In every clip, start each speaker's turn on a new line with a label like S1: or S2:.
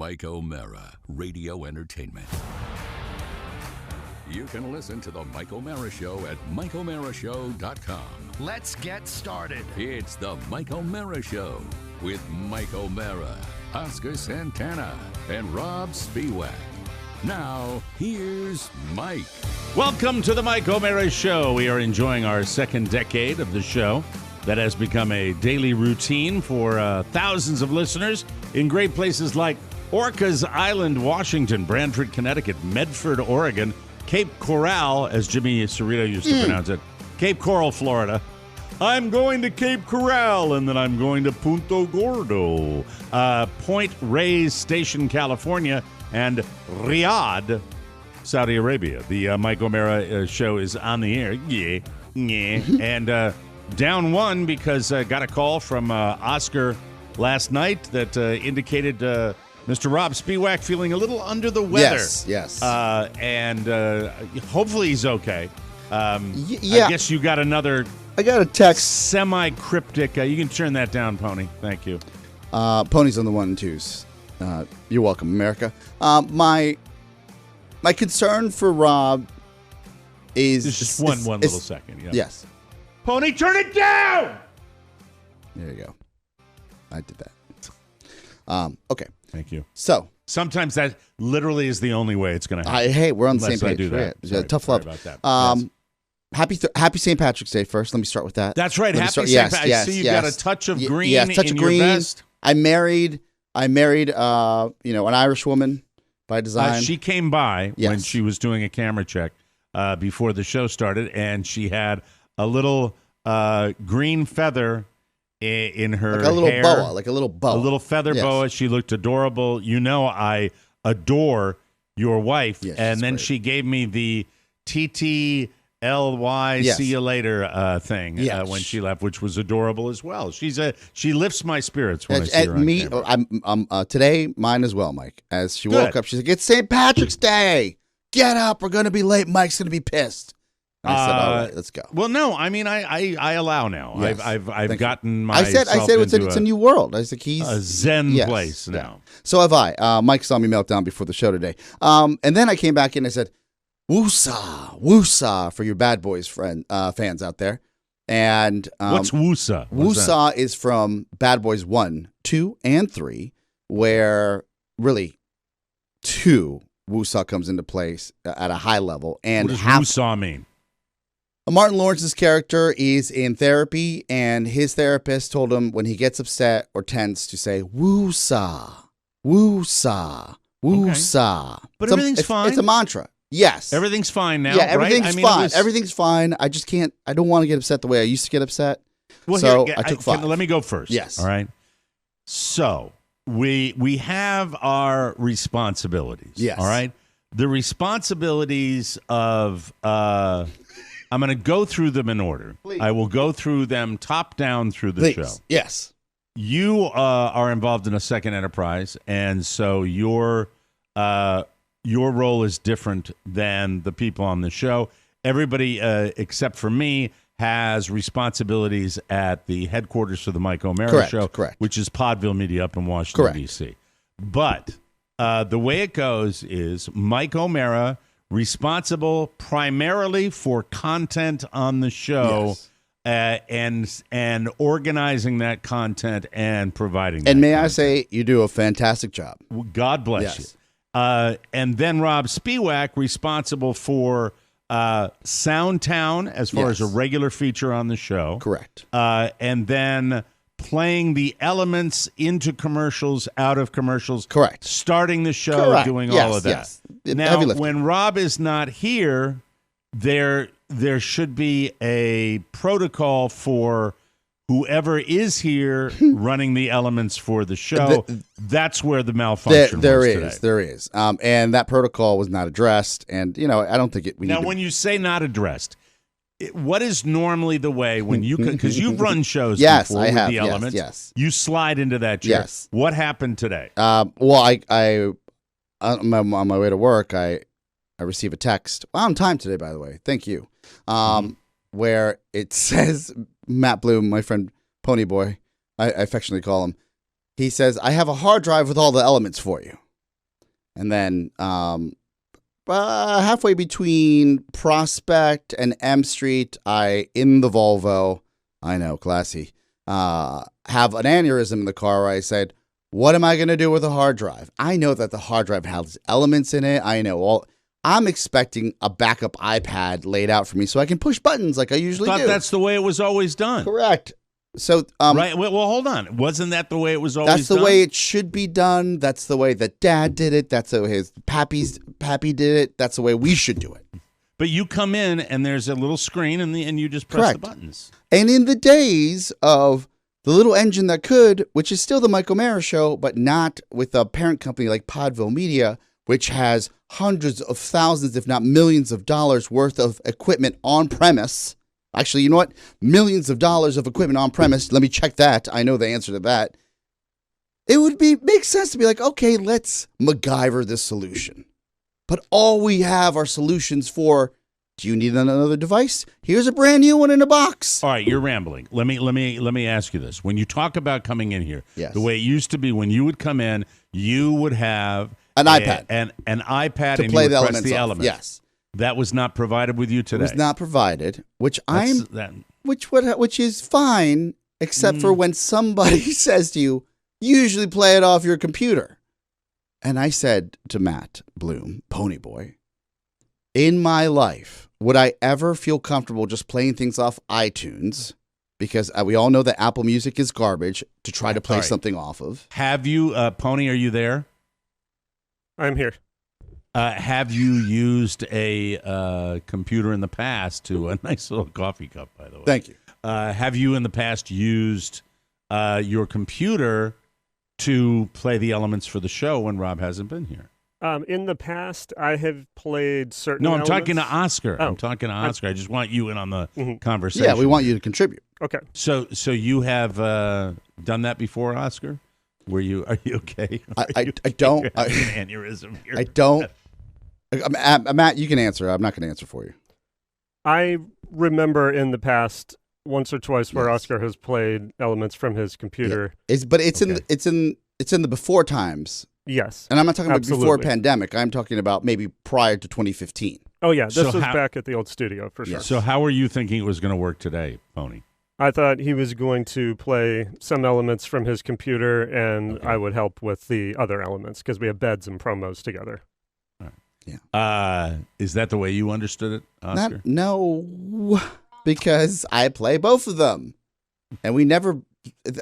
S1: Mike O'Mara, Radio Entertainment. You can listen to The Mike O'Mara Show at MikeO'MaraShow.com.
S2: Let's get started.
S1: It's The Mike O'Mara Show with Mike O'Mara, Oscar Santana, and Robb Spiewak. Now, here's Mike.
S3: Welcome to The Mike O'Mara Show. We are enjoying our second decade of the show that has become a daily routine for thousands of listeners in great places like Orcas Island, Washington, Brantford, Connecticut, Medford, Oregon, Cape Coral, as Jimmy Cerrito used to pronounce it, Cape Coral, Florida. I'm going to Cape Coral, and then I'm going to Punta Gordo, Point Reyes Station, California, and Riyadh, Saudi Arabia. The Mike O'Mara Show is on the air. Yeah. And down one because I got a call from Oscar last night that indicated Mr. Robb Spiewak feeling a little under the weather.
S4: Yes.
S3: And hopefully he's okay.
S4: Yeah.
S3: I guess you got another...
S4: I got a text.
S3: Semi-cryptic. You can turn that down, Pony. Thank you.
S4: Pony's on the 1 and 2s. You're welcome, America. My concern for Robb is...
S3: Just one little second. Yeah.
S4: Yes.
S3: Pony, turn it down!
S4: There you go. I did that. Okay.
S3: Thank you.
S4: So
S3: sometimes that literally is the only way it's going to happen.
S4: Hey, we're on the
S3: Unless
S4: same
S3: I
S4: page.
S3: do that.
S4: Right.
S3: Sorry,
S4: tough
S3: sorry
S4: love.
S3: about that. Yes.
S4: Happy St. Patrick's Day first. Let me start with that.
S3: That's right. Happy St.
S4: Yes,
S3: Patrick's. I see you've got a touch of green in your vest.
S4: I married an Irish woman by design.
S3: She came by when she was doing a camera check before the show started, and she had a little green feather in her
S4: like a little
S3: hair.
S4: boa, like a little boa.
S3: A little feather boa. She looked adorable. You know I adore your wife.
S4: Yes,
S3: and then
S4: great.
S3: she gave me the TTLY see you later thing when she left, which was adorable as well. She lifts my spirits when I see her on camera.
S4: I'm today, mine as well, Mike. As she woke up, she's like, "It's St. Patrick's Day. Get up. We're going to be late. Mike's going to be pissed." And I said, "All right, let's go."
S3: Well, no, I mean, I allow now.
S4: Yes.
S3: I've gotten my.
S4: I said it's a new world. I said he's
S3: a zen place now.
S4: So have I. Mike saw me melt down before the show today. And then I came back in and I said, "Woosah for your Bad Boys fans out there." And
S3: what's woosah?
S4: Woosah is from Bad Boys 1, 2, and 3, where really 2 woosah comes into place at a high level. And
S3: what does woosah mean?
S4: Martin Lawrence's character is in therapy, and his therapist told him when he gets upset or tense to say woosah, woosah, woosah.
S3: Okay. But everything's fine.
S4: It's a mantra. Yes.
S3: Everything's fine now.
S4: Yeah, everything's
S3: right?
S4: fine. Everything's fine. I just can't. I don't want to get upset the way I used to get upset.
S3: Well,
S4: so
S3: here,
S4: I took 5.
S3: Let me go first.
S4: Yes.
S3: All right. So we have our responsibilities.
S4: Yes.
S3: All right. The responsibilities of I'm going to go through them in order.
S4: Please.
S3: I will go through them top down through the show.
S4: Yes.
S3: You are involved in a second enterprise, and so your role is different than the people on the show. Everybody except for me has responsibilities at the headquarters for the Mike O'Mara Show, which is Podville Media up in Washington, D.C. But the way it goes is Mike O'Mara responsible primarily for content on the show, and organizing that content and providing that
S4: And may
S3: content.
S4: I say, you do a fantastic job.
S3: God bless you. And then Robb Spiewak responsible for Soundtown as far as a regular feature on the show.
S4: Correct.
S3: And then playing the elements into commercials, out of commercials.
S4: Correct.
S3: Starting the show, doing all of that.
S4: Yes.
S3: Now, when Robb is not here, there should be a protocol for whoever is here running the elements for the show. That's where the malfunction was today.
S4: There is. And that protocol was not addressed. And, I don't think it...
S3: When you say not addressed, what is normally the way when you... Because you've run shows before with the elements.
S4: Yes.
S3: You slide into that chair.
S4: Yes.
S3: What happened today?
S4: Well, I on my way to work, I receive a text. Well, on time today, by the way. Thank you. Where it says... Matt Bloom, my friend Pony Boy, I affectionately call him. He says, "I have a hard drive with all the elements for you." And then halfway between Prospect and M Street, in the Volvo, I know, classy, have an aneurysm in the car where I said, what am I going to do with a hard drive? I know that the hard drive has elements in it. I'm expecting a backup iPad laid out for me so I can push buttons like I usually do.
S3: I thought that's the way it was always done.
S4: Correct. So,
S3: right. Well, hold on. Wasn't that the way it was always done?
S4: That's the way it should be done. That's the way that Dad did it. That's the way his pappy did it. That's the way we should do it.
S3: But you come in and there's a little screen and you just press the buttons.
S4: And in the days of the little engine that could, which is still the Mike O'Mara Show, but not with a parent company like Podville Media, which has hundreds of thousands, if not millions of dollars worth of equipment on premise. Actually, you know what? Millions of dollars of equipment on premise. Let me check that. I know the answer to that. It would make sense to be like, okay, let's MacGyver this solution. But all we have are solutions for, do you need another device? Here's a brand new one in a box.
S3: All right, you're rambling. Let me ask you this. When you talk about coming in here,
S4: yes.
S3: The way it used to be, when you would come in, you would have
S4: an iPad.
S3: An iPad
S4: to
S3: and
S4: play
S3: you would
S4: the
S3: press the
S4: elements.
S3: elements.
S4: Yes.
S3: That was not provided with you today.
S4: It was not provided, which is fine, except for when somebody says to you, usually play it off your computer. And I said to Matt Bloom, Ponyboy, in my life, would I ever feel comfortable just playing things off iTunes? Because we all know that Apple Music is garbage to try to play something off of.
S3: Have you, Pony, are you there?
S5: I'm here.
S3: Have you used a computer in the past a nice little coffee cup, by the way?
S4: Thank you.
S3: Have you in the past used your computer to play the elements for the show when Rob hasn't been here?
S5: In the past, I have played certain
S3: No, I'm
S5: elements.
S3: talking to Oscar.
S5: Oh.
S3: I'm talking to Oscar. I just want you in on the conversation.
S4: Yeah, we want you to contribute.
S5: Okay.
S3: So you have done that before, Oscar? Are you okay?
S4: I don't.
S3: An aneurysm here.
S4: I don't. Matt, you can answer. I'm not going to answer for you.
S5: I remember in the past once or twice where Oscar has played elements from his computer.
S4: Yeah. It's in the before times.
S5: Yes.
S4: And I'm not talking about
S5: absolutely.
S4: before pandemic. I'm talking about maybe prior to 2015.
S5: Oh yeah, this was back at the old studio for sure.
S3: So how were you thinking it was going to work today, Pony?
S5: I thought he was going to play some elements from his computer, and I would help with the other elements because we have beds and promos together.
S4: Yeah.
S3: Is that the way you understood it, Oscar?
S4: No, because I play both of them. And we never,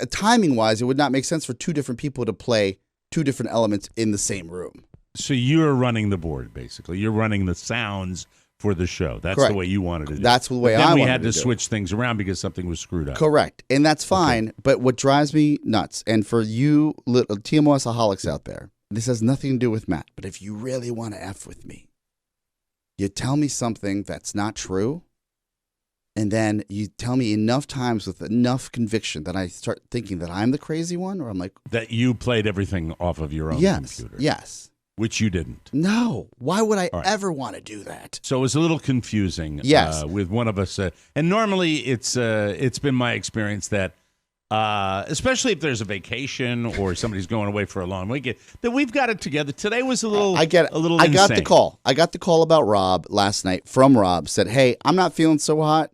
S4: timing-wise, it would not make sense for two different people to play two different elements in the same room.
S3: So you're running the board, basically. You're running the sounds for the show. That's
S4: Correct.
S3: the way you wanted to do it.
S4: That's the way I wanted to do it.
S3: Then we had to switch things around because something was screwed up.
S4: Correct. And that's fine. Okay. But what drives me nuts, and for you little TMOSaholics out there, this has nothing to do with Matt, but if you really want to F with me, you tell me something that's not true, and then you tell me enough times with enough conviction that I start thinking that I'm the crazy one, or I'm like...
S3: That you played everything off of your own computer.
S4: Yes.
S3: Which you didn't.
S4: No. Why would I ever want to do that?
S3: So it was a little confusing with one of us. And normally it's been my experience that especially if there's a vacation or somebody's going away for a long weekend, that we've got it together. Today was a little insane.
S4: I got the call. I got the call about Robb last night from Robb. Said, hey, I'm not feeling so hot.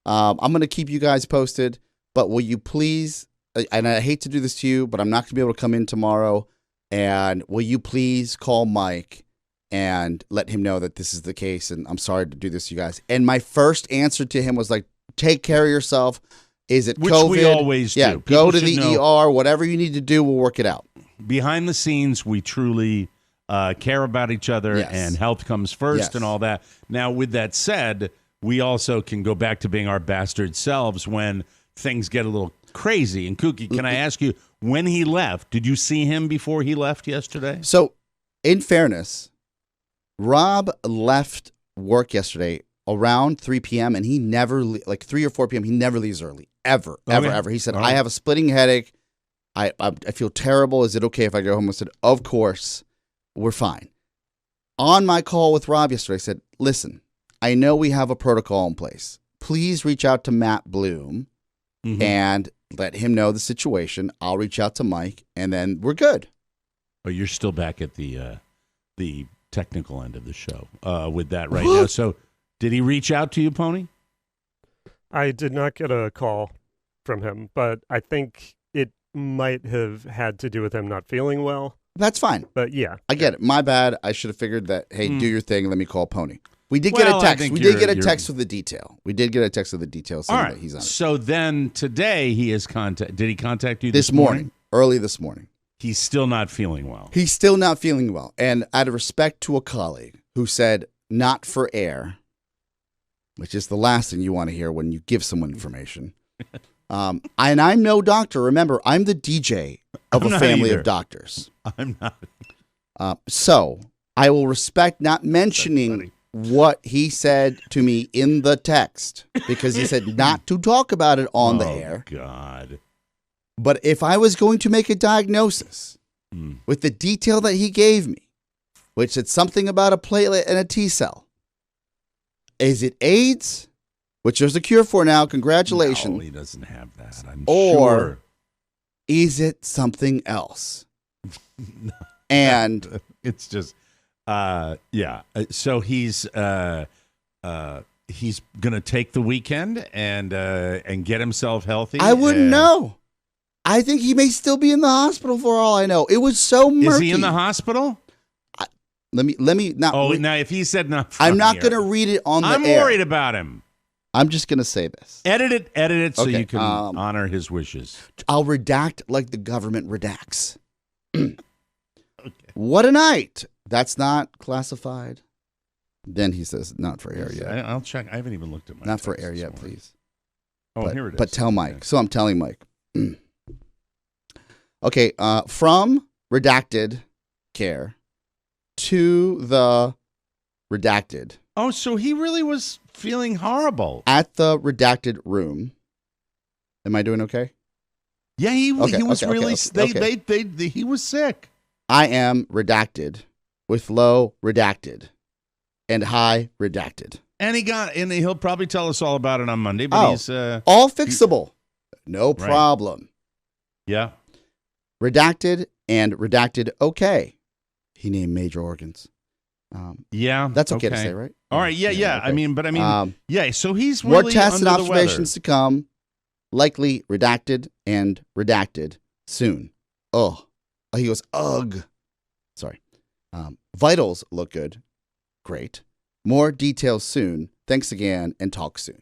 S4: I'm going to keep you guys posted, but will you please, and I hate to do this to you, but I'm not going to be able to come in tomorrow, and will you please call Mike and let him know that this is the case, and I'm sorry to do this to you guys. And my first answer to him was like, take care of yourself. Is it COVID?
S3: Which we always do.
S4: Yeah, go to the ER. Whatever you need to do, we'll work it out.
S3: Behind the scenes, we truly care about each other, and health comes first and all that. Now, with that said, we also can go back to being our bastard selves when things get a little crazy and kooky. Can I ask you, when he left, did you see him before he left yesterday?
S4: So, in fairness, Robb left work yesterday around 3 p.m. and he never, like 3 or 4 p.m., he never leaves early. Ever. He said, I have a splitting headache. I feel terrible. Is it okay if I go home? I said, of course. We're fine. On my call with Robb yesterday, I said, listen, I know we have a protocol in place. Please reach out to Matt Bloom and let him know the situation. I'll reach out to Mike, and then we're good.
S3: Oh, you're still back at the the technical end of the show with that right now. So did he reach out to you, Pony?
S5: I did not get a call from him, but I think it might have had to do with him not feeling well.
S4: That's fine.
S5: But yeah.
S4: I get it. My bad. I should have figured that, hey, do your thing. Let me call Pony. We did get a text. We did get a text with the detail. We did get a text with the details saying that he's on it.
S3: So then today he is did he contact you
S4: this morning? Early this morning.
S3: He's still not feeling well.
S4: He's still not feeling well. And out of respect to a colleague who said, not for air, which is the last thing you want to hear when you give someone information. And I'm no doctor. Remember, I'm the DJ of a family of doctors.
S3: I'm not.
S4: So I will respect not mentioning what he said to me in the text because he said not to talk about it on the air.
S3: Oh, God.
S4: But if I was going to make a diagnosis with the detail that he gave me, which said something about a platelet and a T cell, is it AIDS, which there's a cure for now, congratulations.
S3: No, he doesn't have that, I'm
S4: or
S3: sure.
S4: Is it something else? And
S3: it's just, yeah. So he's going to take the weekend and get himself healthy.
S4: I wouldn't know. I think he may still be in the hospital for all I know. It was so murky.
S3: Is he in the hospital?
S4: Let me not.
S3: Oh, now if he said not,
S4: I'm not going to read it on the air.
S3: I'm worried about him.
S4: I'm just going to say this.
S3: Edit it, so you can honor his wishes.
S4: I'll redact like the government redacts. Okay. What a night. That's not classified. Then he says, not for air yet.
S3: I'll check. I haven't even looked at my
S4: Not for air yet, please.
S3: Oh, here it is.
S4: But tell Mike. So I'm telling Mike. Okay, from redacted care to the redacted.
S3: Oh, so he really was feeling horrible.
S4: At the redacted room. Am I doing okay?
S3: Yeah, he was really
S4: okay.
S3: He was sick.
S4: I am redacted with low redacted and high redacted.
S3: And he'll probably tell us all about it on Monday, but he's
S4: all fixable. No problem.
S3: Right. Yeah.
S4: Redacted and redacted okay. He named major organs.
S3: Yeah.
S4: That's okay to say, right?
S3: All right. Yeah. Okay. I mean, yeah. So he's
S4: more
S3: really
S4: tests and
S3: under the
S4: observations
S3: weather.
S4: to come. Likely redacted and redacted soon. Oh, he goes, ugh. Sorry. Vitals look good. Great. More details soon. Thanks again and talk soon.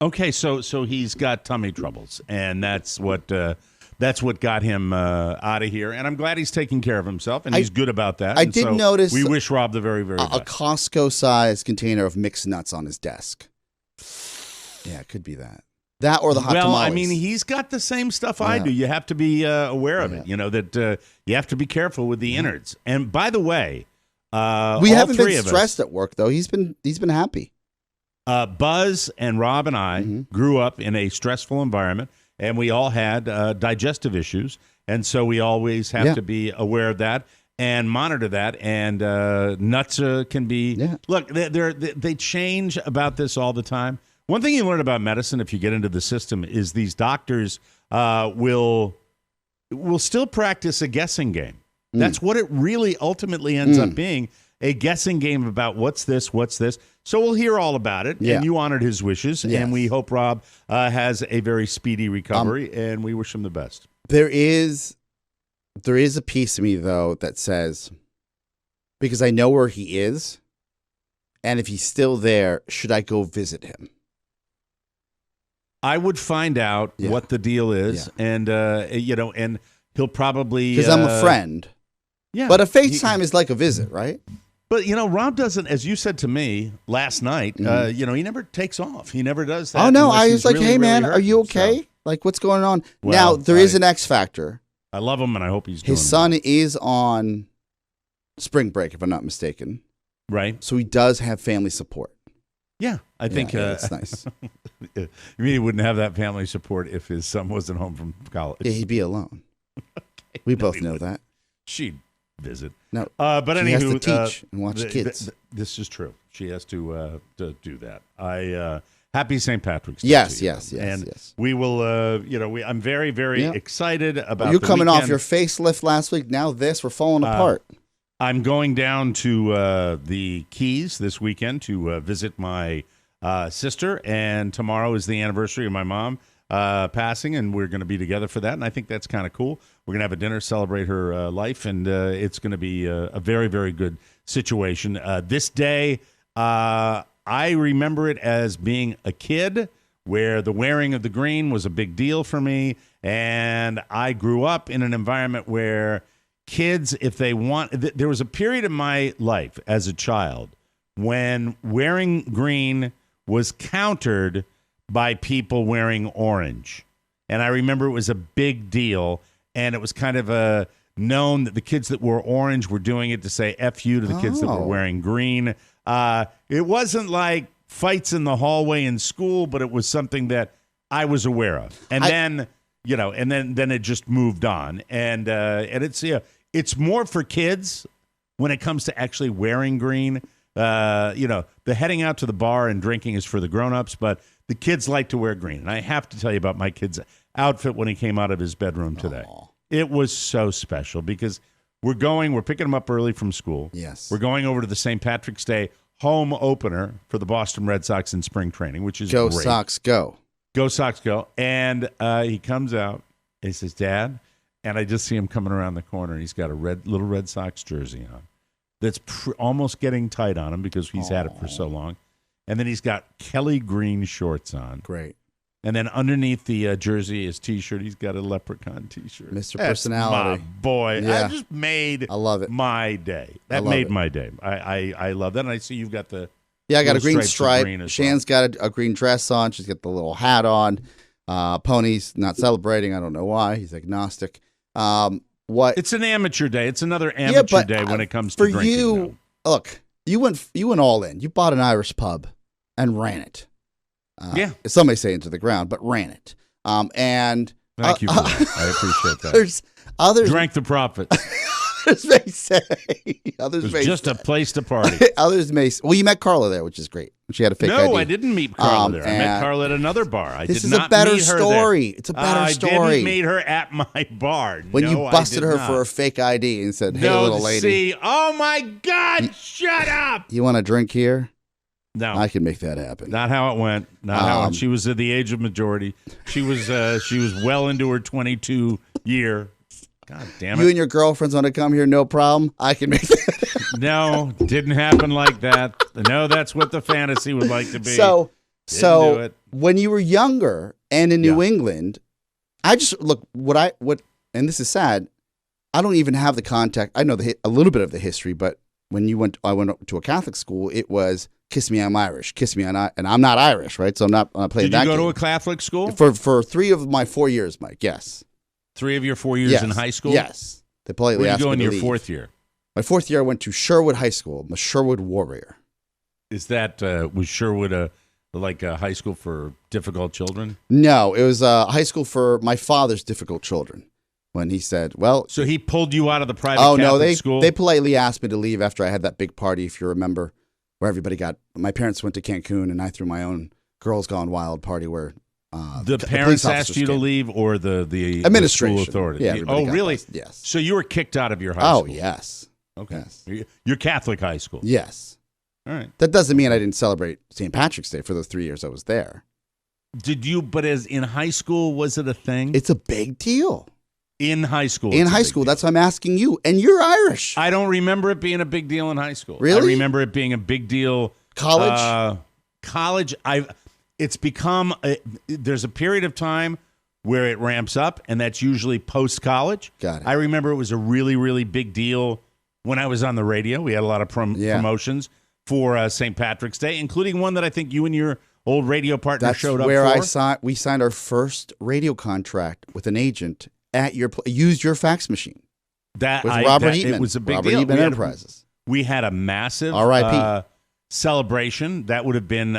S3: Okay, so he's got tummy troubles, and that's what got him out of here. And I'm glad he's taking care of himself, and he's good about that.
S4: I did notice
S3: we wish Robb the very, very best.
S4: A Costco-sized container of mixed nuts on his desk. Yeah, it could be that. That or the hot tamales.
S3: Well, I mean, he's got the same stuff I do. You have to be aware of it. You know that you have to be careful with the innards. And by the way,
S4: we haven't been stressed at work though. He's been happy.
S3: Buzz and Robb and I grew up in a stressful environment, and we all had digestive issues, and so we always have to be aware of that and monitor that. And nuts can be look. They change about this all the time. One thing you learn about medicine, if you get into the system, is these doctors will still practice a guessing game. That's what it really ultimately ends up being, a guessing game about what's this. So we'll hear all about it, and you honored his wishes, and we hope Robb has a very speedy recovery, and we wish him the best.
S4: There is a piece of me, though, that says, because I know where he is, and if he's still there, should I go visit him?
S3: I would find out what the deal is, and and he'll probably
S4: because I'm a friend. Yeah, but a FaceTime is like a visit, right?
S3: But Robb doesn't, as you said to me last night. He never takes off. He never does that.
S4: Oh no, I was like, really, hey man, are you okay? So. Like, what's going on? Well, now there is an X factor.
S3: I love him, and I hope he's doing
S4: his son is on spring break, if I'm not mistaken.
S3: Right.
S4: So he does have family support.
S3: Yeah, I think
S4: it's nice.
S3: You mean he wouldn't have that family support if his son wasn't home from college?
S4: Yeah, he'd be alone. Okay. We both know that.
S3: She'd visit.
S4: No,
S3: but
S4: she
S3: anywho,
S4: has to teach and watch kids.
S3: This is true. She has to do that. Happy St. Patrick's Day.
S4: Yes.
S3: We will. I'm very, very excited about.
S4: You coming off your facelift last week? Now we're falling apart.
S3: I'm going down to the Keys this weekend to visit my sister, and tomorrow is the anniversary of my mom passing, and we're going to be together for that, and I think that's kind of cool. We're going to have a dinner, celebrate her life, and it's going to be a very, very good situation. This day, I remember it as being a kid where the wearing of the green was a big deal for me, and I grew up in an environment where kids, if they want, there was a period in my life as a child when wearing green was countered by people wearing orange. And I remember it was a big deal, and it was kind of known that the kids that wore orange were doing it to say F you to the kids that were wearing green. It wasn't like fights in the hallway in school, but it was something that I was aware of. And then it just moved on. And it's more for kids when it comes to actually wearing green. The heading out to the bar and drinking is for the grown-ups, but the kids like to wear green. And I have to tell you about my kid's outfit when he came out of his bedroom today. Aww. It was so special because we're picking him up early from school.
S4: Yes.
S3: We're going over to the St. Patrick's Day home opener for the Boston Red Sox in spring training, which is
S4: Go
S3: great.
S4: Sox, go.
S3: Go Sox, go. And he comes out and he says, Dad, and I just see him coming around the corner, and he's got a little Red Sox jersey on that's almost getting tight on him because he's had it for so long. And then he's got Kelly green shorts on.
S4: Great.
S3: And then underneath the jersey, his T-shirt, he's got a Leprechaun T-shirt.
S4: Mr. Personality.
S3: My boy.
S4: Yeah.
S3: That just made
S4: I love it.
S3: my day. That made my day. I love that. And I see you've got the
S4: I got a green stripe.
S3: Shan's
S4: got a green dress on. She's got the little hat on. Pony's not celebrating. I don't know why. He's agnostic.
S3: It's an amateur day. It's another amateur day when it comes to drinking. For you,
S4: look, you went all in. You bought an Irish pub and ran it. Some may say into the ground, but ran it. And
S3: thank you for that. I appreciate that.
S4: Others
S3: drank the profit.
S4: Others may say.
S3: Others may just a place to party.
S4: Others may. Well, you met Carla there, which is great. She had a fake ID.
S3: No, I didn't meet Carla there. I met Carla at another bar.
S4: This is a better story. It's a better story.
S3: I didn't meet her at my bar.
S4: When you busted her for a fake ID and said, "Hey, little lady."
S3: See, oh my God, shut up!
S4: You want a drink here?
S3: No,
S4: I can make that happen.
S3: Not how it went. Not how it went. She was at the age of majority. She was well into her 22 year. God damn it!
S4: You and your girlfriends want to come here? No problem. I can make that.
S3: No, didn't happen like that. No, that's what the fantasy would like to be.
S4: So when you were younger and in New England, I just and this is sad. I don't even have the contact. I know a little bit of the history, but when I went to a Catholic school. It was kiss me, I'm Irish. Kiss me, and I'm not Irish, right? So I'm not playing that.
S3: Did you go
S4: game.
S3: to a Catholic school
S4: for 3 of my 4 years, Mike? Yes.
S3: 3 of your 4 years in high school?
S4: Yes. They politely
S3: Where
S4: asked
S3: did you
S4: me
S3: go in
S4: to
S3: your
S4: leave.
S3: 4th year?
S4: My 4th year, I went to Sherwood High School. I'm a Sherwood Warrior.
S3: Is that was Sherwood a high school for difficult children?
S4: No, it was a high school for my father's difficult children. When he said, "Well,"
S3: so he pulled you out of the private Catholic school.
S4: They politely asked me to leave after I had that big party, if you remember, where everybody got. My parents went to Cancun, and I threw my own Girls Gone Wild party where.
S3: The parents asked you to leave, or the
S4: administration,
S3: the school authority?
S4: Yeah.
S3: Oh, really?
S4: Busted. Yes.
S3: So you were kicked out of your high school?
S4: Oh, yes.
S3: Okay.
S4: Yes.
S3: Your Catholic high school?
S4: Yes.
S3: All right.
S4: That doesn't mean I didn't celebrate St. Patrick's Day for those 3 years I was there.
S3: Did you? But as in high school, was it a thing?
S4: It's a big deal.
S3: In high school?
S4: In high school. That's why I'm asking you. And you're Irish.
S3: I don't remember it being a big deal in high school.
S4: Really?
S3: I remember it being a big deal.
S4: College?
S3: College, it's become, there's a period of time where it ramps up, and that's usually post-college.
S4: Got it.
S3: I remember it was a really, really big deal when I was on the radio. We had a lot of promotions for St. Patrick's Day, including one that I think you and your old radio partner showed up for.
S4: That's where we signed our first radio contract with an agent at used your fax machine. With Robert Eatman.
S3: It was a big
S4: Robert
S3: deal.
S4: Eatman Enterprises.
S3: We had a massive
S4: R.I.P.
S3: Celebration. That would have been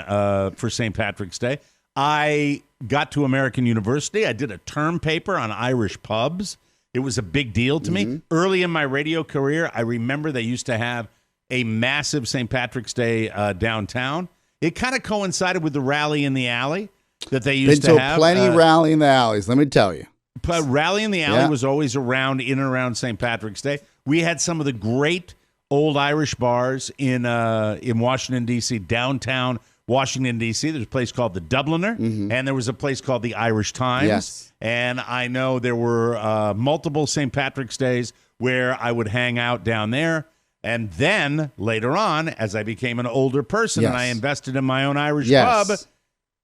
S3: for St. Patrick's Day. I got to American University. I did a term paper on Irish pubs. It was a big deal to me. Early in my radio career, I remember they used to have a massive St. Patrick's Day downtown. It kind of coincided with the rally in the alley that they used to have.
S4: Plenty rally in the alleys, let me tell you.
S3: Rally in the alley was always in and around St. Patrick's Day. We had some of the great old Irish bars in Washington, D.C., downtown Washington, D.C. There's a place called the Dubliner, and there was a place called the Irish Times.
S4: Yes.
S3: And I know there were multiple St. Patrick's Days where I would hang out down there. And then later on, as I became an older person and I invested in my own Irish pub,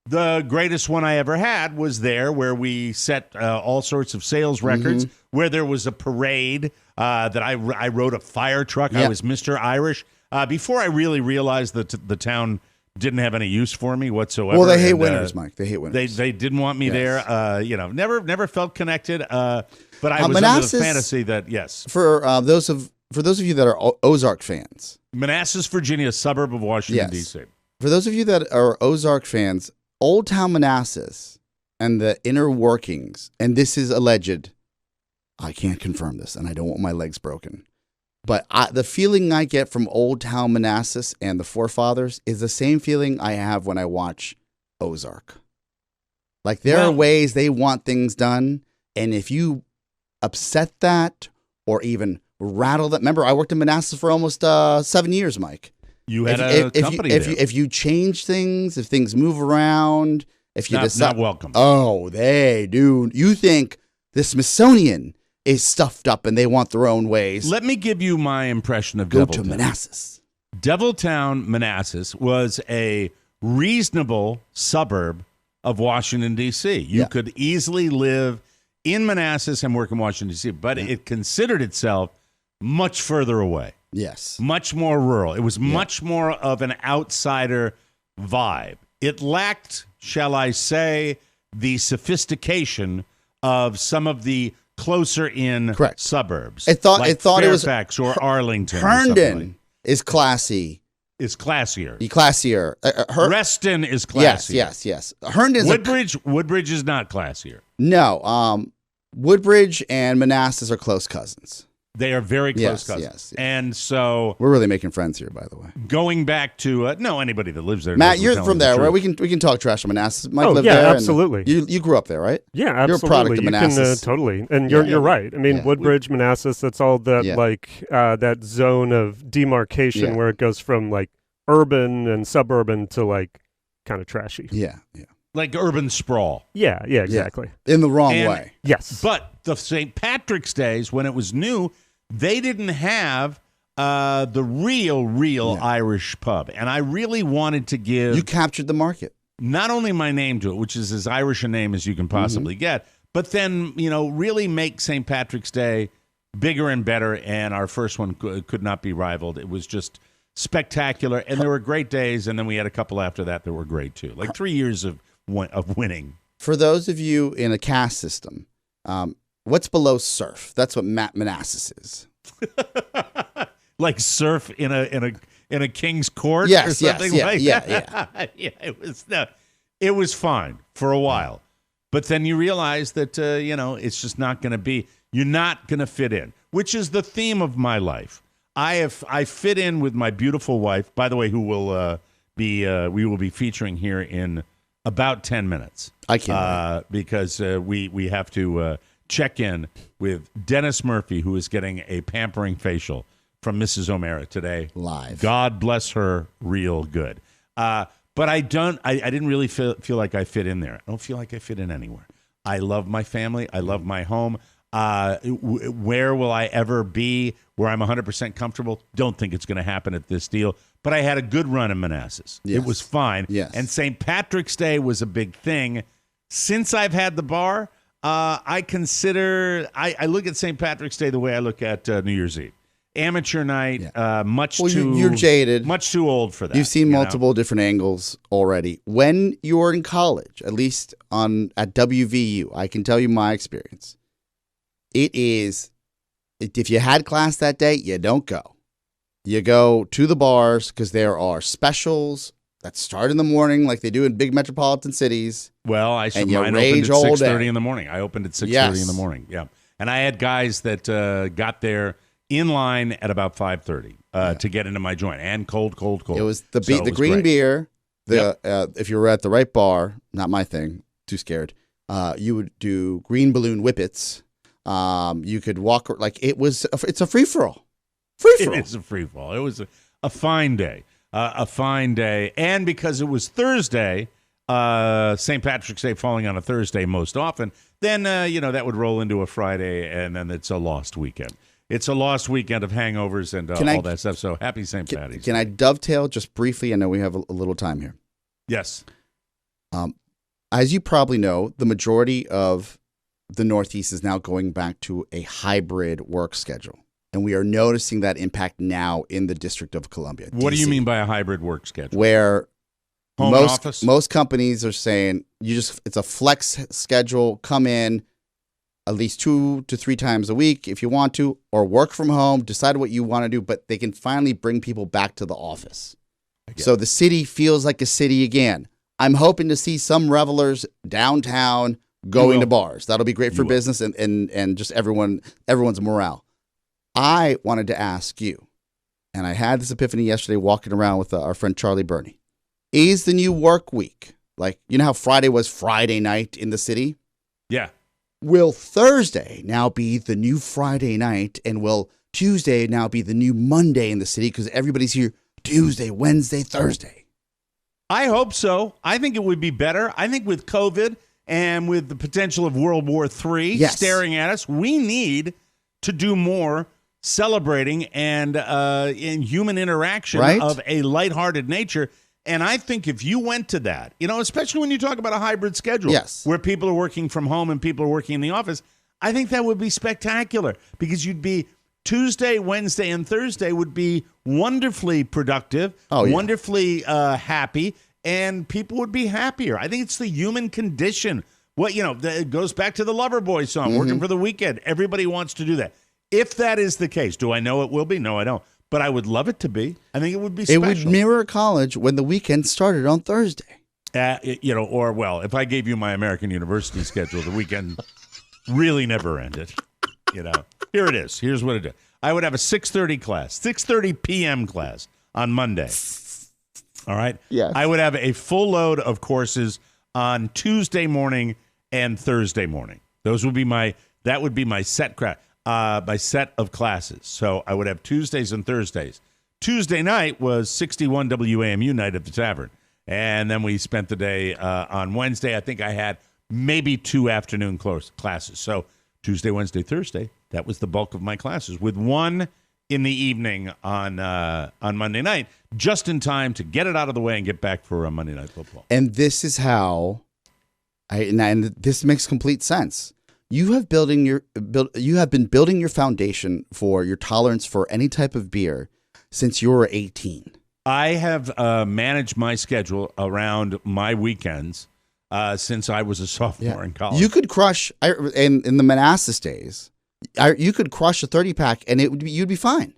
S3: the greatest one I ever had was there, where we set all sorts of sales records, where there was a parade that I rode a fire truck. I was Mr. Irish. Before I really realized that the town didn't have any use for me whatsoever.
S4: Well, they hate winners, Mike. They hate winners.
S3: They didn't want me there. Never felt connected. But I was under the fantasy that
S4: For those of you that are Ozark fans,
S3: Manassas, Virginia, a suburb of Washington D.C.
S4: For those of you that are Ozark fans, Old Town Manassas and the inner workings, and this is alleged. I can't confirm this, and I don't want my legs broken. But the feeling I get from Old Town Manassas and the forefathers is the same feeling I have when I watch Ozark. Like, there are ways they want things done, and if you upset that or even rattle that. Remember, I worked in Manassas for almost 7 years, Mike.
S3: You had a company there.
S4: If you change things, if things move around, if you decide...
S3: Not welcome.
S4: Oh, they do. You think the Smithsonian is stuffed up and they want their own ways.
S3: Let me give you my impression of
S4: Go
S3: Deviltown.
S4: to Manassas.
S3: Deviltown, Manassas was a reasonable suburb of Washington, D.C. You could easily live in Manassas and work in Washington, D.C., but it considered itself much further away.
S4: Yes.
S3: Much more rural. It was much more of an outsider vibe. It lacked, shall I say, the sophistication of some of the closer in suburbs.
S4: It thought
S3: Fairfax
S4: it was
S3: or Arlington.
S4: Herndon is classy.
S3: Is classier.
S4: Classier.
S3: Reston is classier.
S4: Yes. Herndon's
S3: Woodbridge is not classier.
S4: No. Woodbridge and Manassas are close cousins.
S3: They are very close cousins. Yes. And so
S4: we're really making friends here, by the way.
S3: Going back to anybody that lives there.
S4: Matt, you're from there, right? We can talk trash on Manassas. Mike lived
S5: there.
S4: Yeah,
S5: absolutely.
S4: You grew up there, right?
S5: Yeah, absolutely.
S4: You're a product of Manassas.
S5: Totally. And you're right. I mean, Woodbridge, Manassas, that's all that that zone of demarcation where it goes from like urban and suburban to like kind of trashy.
S4: Yeah.
S3: Like urban sprawl.
S5: Yeah, exactly.
S4: In the wrong way.
S5: Yes.
S3: But the St. Patrick's Days, when it was new, they didn't have the real Irish pub. And I really wanted to give...
S4: You captured the market.
S3: Not only my name to it, which is as Irish a name as you can possibly get, but then, really make St. Patrick's Day bigger and better. And our first one could not be rivaled. It was just spectacular. And there were great days. And then we had a couple after that were great, too. Like 3 years of winning.
S4: For those of you in a caste system... what's below surf? That's what Manassas is.
S3: Like surf in a king's court
S4: or
S3: something like that. Yeah, it was fine for a while. But then you realize that it's just not going to be, you're not going to fit in, which is the theme of my life. I fit in with my beautiful wife, by the way, who will we will be featuring here in about 10 minutes.
S4: I can't
S3: because we have to check in with Dennis Murphy, who is getting a pampering facial from Mrs. O'Mara today.
S4: Live.
S3: God bless her real good. But I didn't really feel like I fit in there. I don't feel like I fit in anywhere. I love my family. I love my home. Where will I ever be where I'm 100% comfortable? Don't think it's going to happen at this deal. But I had a good run in Manassas.
S4: Yes.
S3: It was fine.
S4: Yes.
S3: And St. Patrick's Day was a big thing. Since I've had the bar, I look at St. Patrick's Day the way I look at New Year's Eve. Amateur night,
S4: you're jaded.
S3: Much too old for that.
S4: You've seen multiple different angles already. When you're in college, at least at WVU, I can tell you my experience. It is, if you had class that day, you don't go. You go to the bars because there are specials that start in the morning like they do in big metropolitan cities.
S3: Well, mine opened at 6:30 in the morning. I opened at 6:30 in the morning. Yeah, and I had guys that got there in line at about 5:30 to get into my joint, and cold. It was the
S4: green beer. If you were at the right bar, not my thing. Too scared. You would do green balloon whippets. You could walk it's a free for all. Free for all.
S3: It is a free fall. It was a fine day. A fine day. And because it was Thursday, St. Patrick's Day falling on a Thursday most often, then, that would roll into a Friday, and then it's a lost weekend. It's a lost weekend of hangovers and all that stuff. So happy St. Patty's.
S4: Can I dovetail just briefly? I know we have a little time here.
S3: Yes.
S4: As you probably know, the majority of the Northeast is now going back to a hybrid work schedule. And we are noticing that impact now in the District of Columbia.
S3: What do you
S4: DC,
S3: mean by a hybrid work schedule?
S4: Where
S3: Home office?
S4: most companies are saying it's a flex schedule, come in at least 2 to 3 times a week if you want to, or work from home, decide what you want to do, but they can finally bring people back to the office. So the city feels like a city again. I'm hoping to see some revelers downtown going to bars. That'll be great for business and just everyone's morale. I wanted to ask you, and I had this epiphany yesterday walking around with our friend Charlie Burney. Is the new work week, like, you know how Friday was Friday night in the city?
S3: Yeah.
S4: Will Thursday now be the new Friday night, and will Tuesday now be the new Monday in the city because everybody's here Tuesday, Wednesday, Thursday?
S3: I hope so. I think it would be better. I think with COVID and with the potential of World War III staring at us, we need to do more celebrating and in human interaction of a lighthearted nature. And I think if you went to that, especially when you talk about a hybrid schedule where people are working from home and people are working in the office, I think that would be spectacular because you'd be Tuesday, Wednesday, and Thursday would be wonderfully productive, wonderfully happy, and people would be happier. I think it's the human condition. It goes back to the Loverboy song, working for the weekend. Everybody wants to do that. If that is the case, do I know it will be? No, I don't. But I would love it to be. I think it would be special.
S4: It would mirror college when the weekend started on Thursday.
S3: If I gave you my American University schedule, the weekend really never ended. Here it is. Here's what it is. I would have a 6:30 class, 6:30 p.m. class on Monday. All right?
S4: Yes.
S3: I would have a full load of courses on Tuesday morning and Thursday morning. That would be my set my set of classes. So I would have Tuesdays and Thursdays. Tuesday night was 61 WAMU night at the Tavern. And then we spent the day on Wednesday. I think I had maybe 2 afternoon classes. So Tuesday, Wednesday, Thursday, that was the bulk of my classes, with one in the evening on Monday night, just in time to get it out of the way and get back for Monday Night Football.
S4: And this is how, and this makes complete sense. You have been building your foundation for your tolerance for any type of beer since you were 18.
S3: I have managed my schedule around my weekends since I was a sophomore in college.
S4: You could crush in the Manassas days. You could crush a 30-pack and you'd be fine.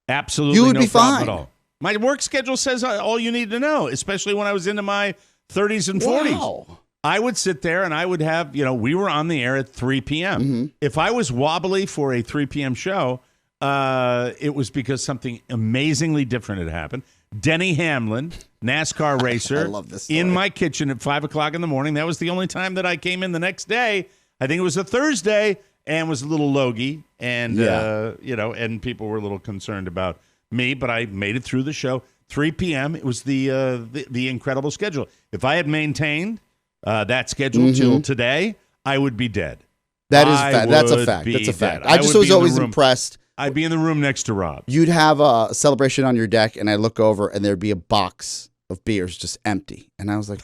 S3: Absolutely,
S4: you would be
S3: problem
S4: fine
S3: at all. My work schedule says all you need to know, especially when I was into my 30s and 40s.
S4: Wow.
S3: I would sit there and I would have, we were on the air at 3 p.m. Mm-hmm. If I was wobbly for a 3 p.m. show, it was because something amazingly different had happened. Denny Hamlin, NASCAR racer,
S4: I love this story.
S3: In my kitchen at 5 o'clock in the morning. That was the only time that I came in the next day. I think it was a Thursday and was a little logy. And, and people were a little concerned about me, but I made it through the show. 3 p.m., it was the incredible schedule. If I had maintained that schedule till today, I would be dead.
S4: That's a fact. That's a fact. I just was always impressed.
S3: I'd be in the room next to Robb.
S4: You'd have a celebration on your deck, and I look over, and there'd be a box of beers just empty. And I was like,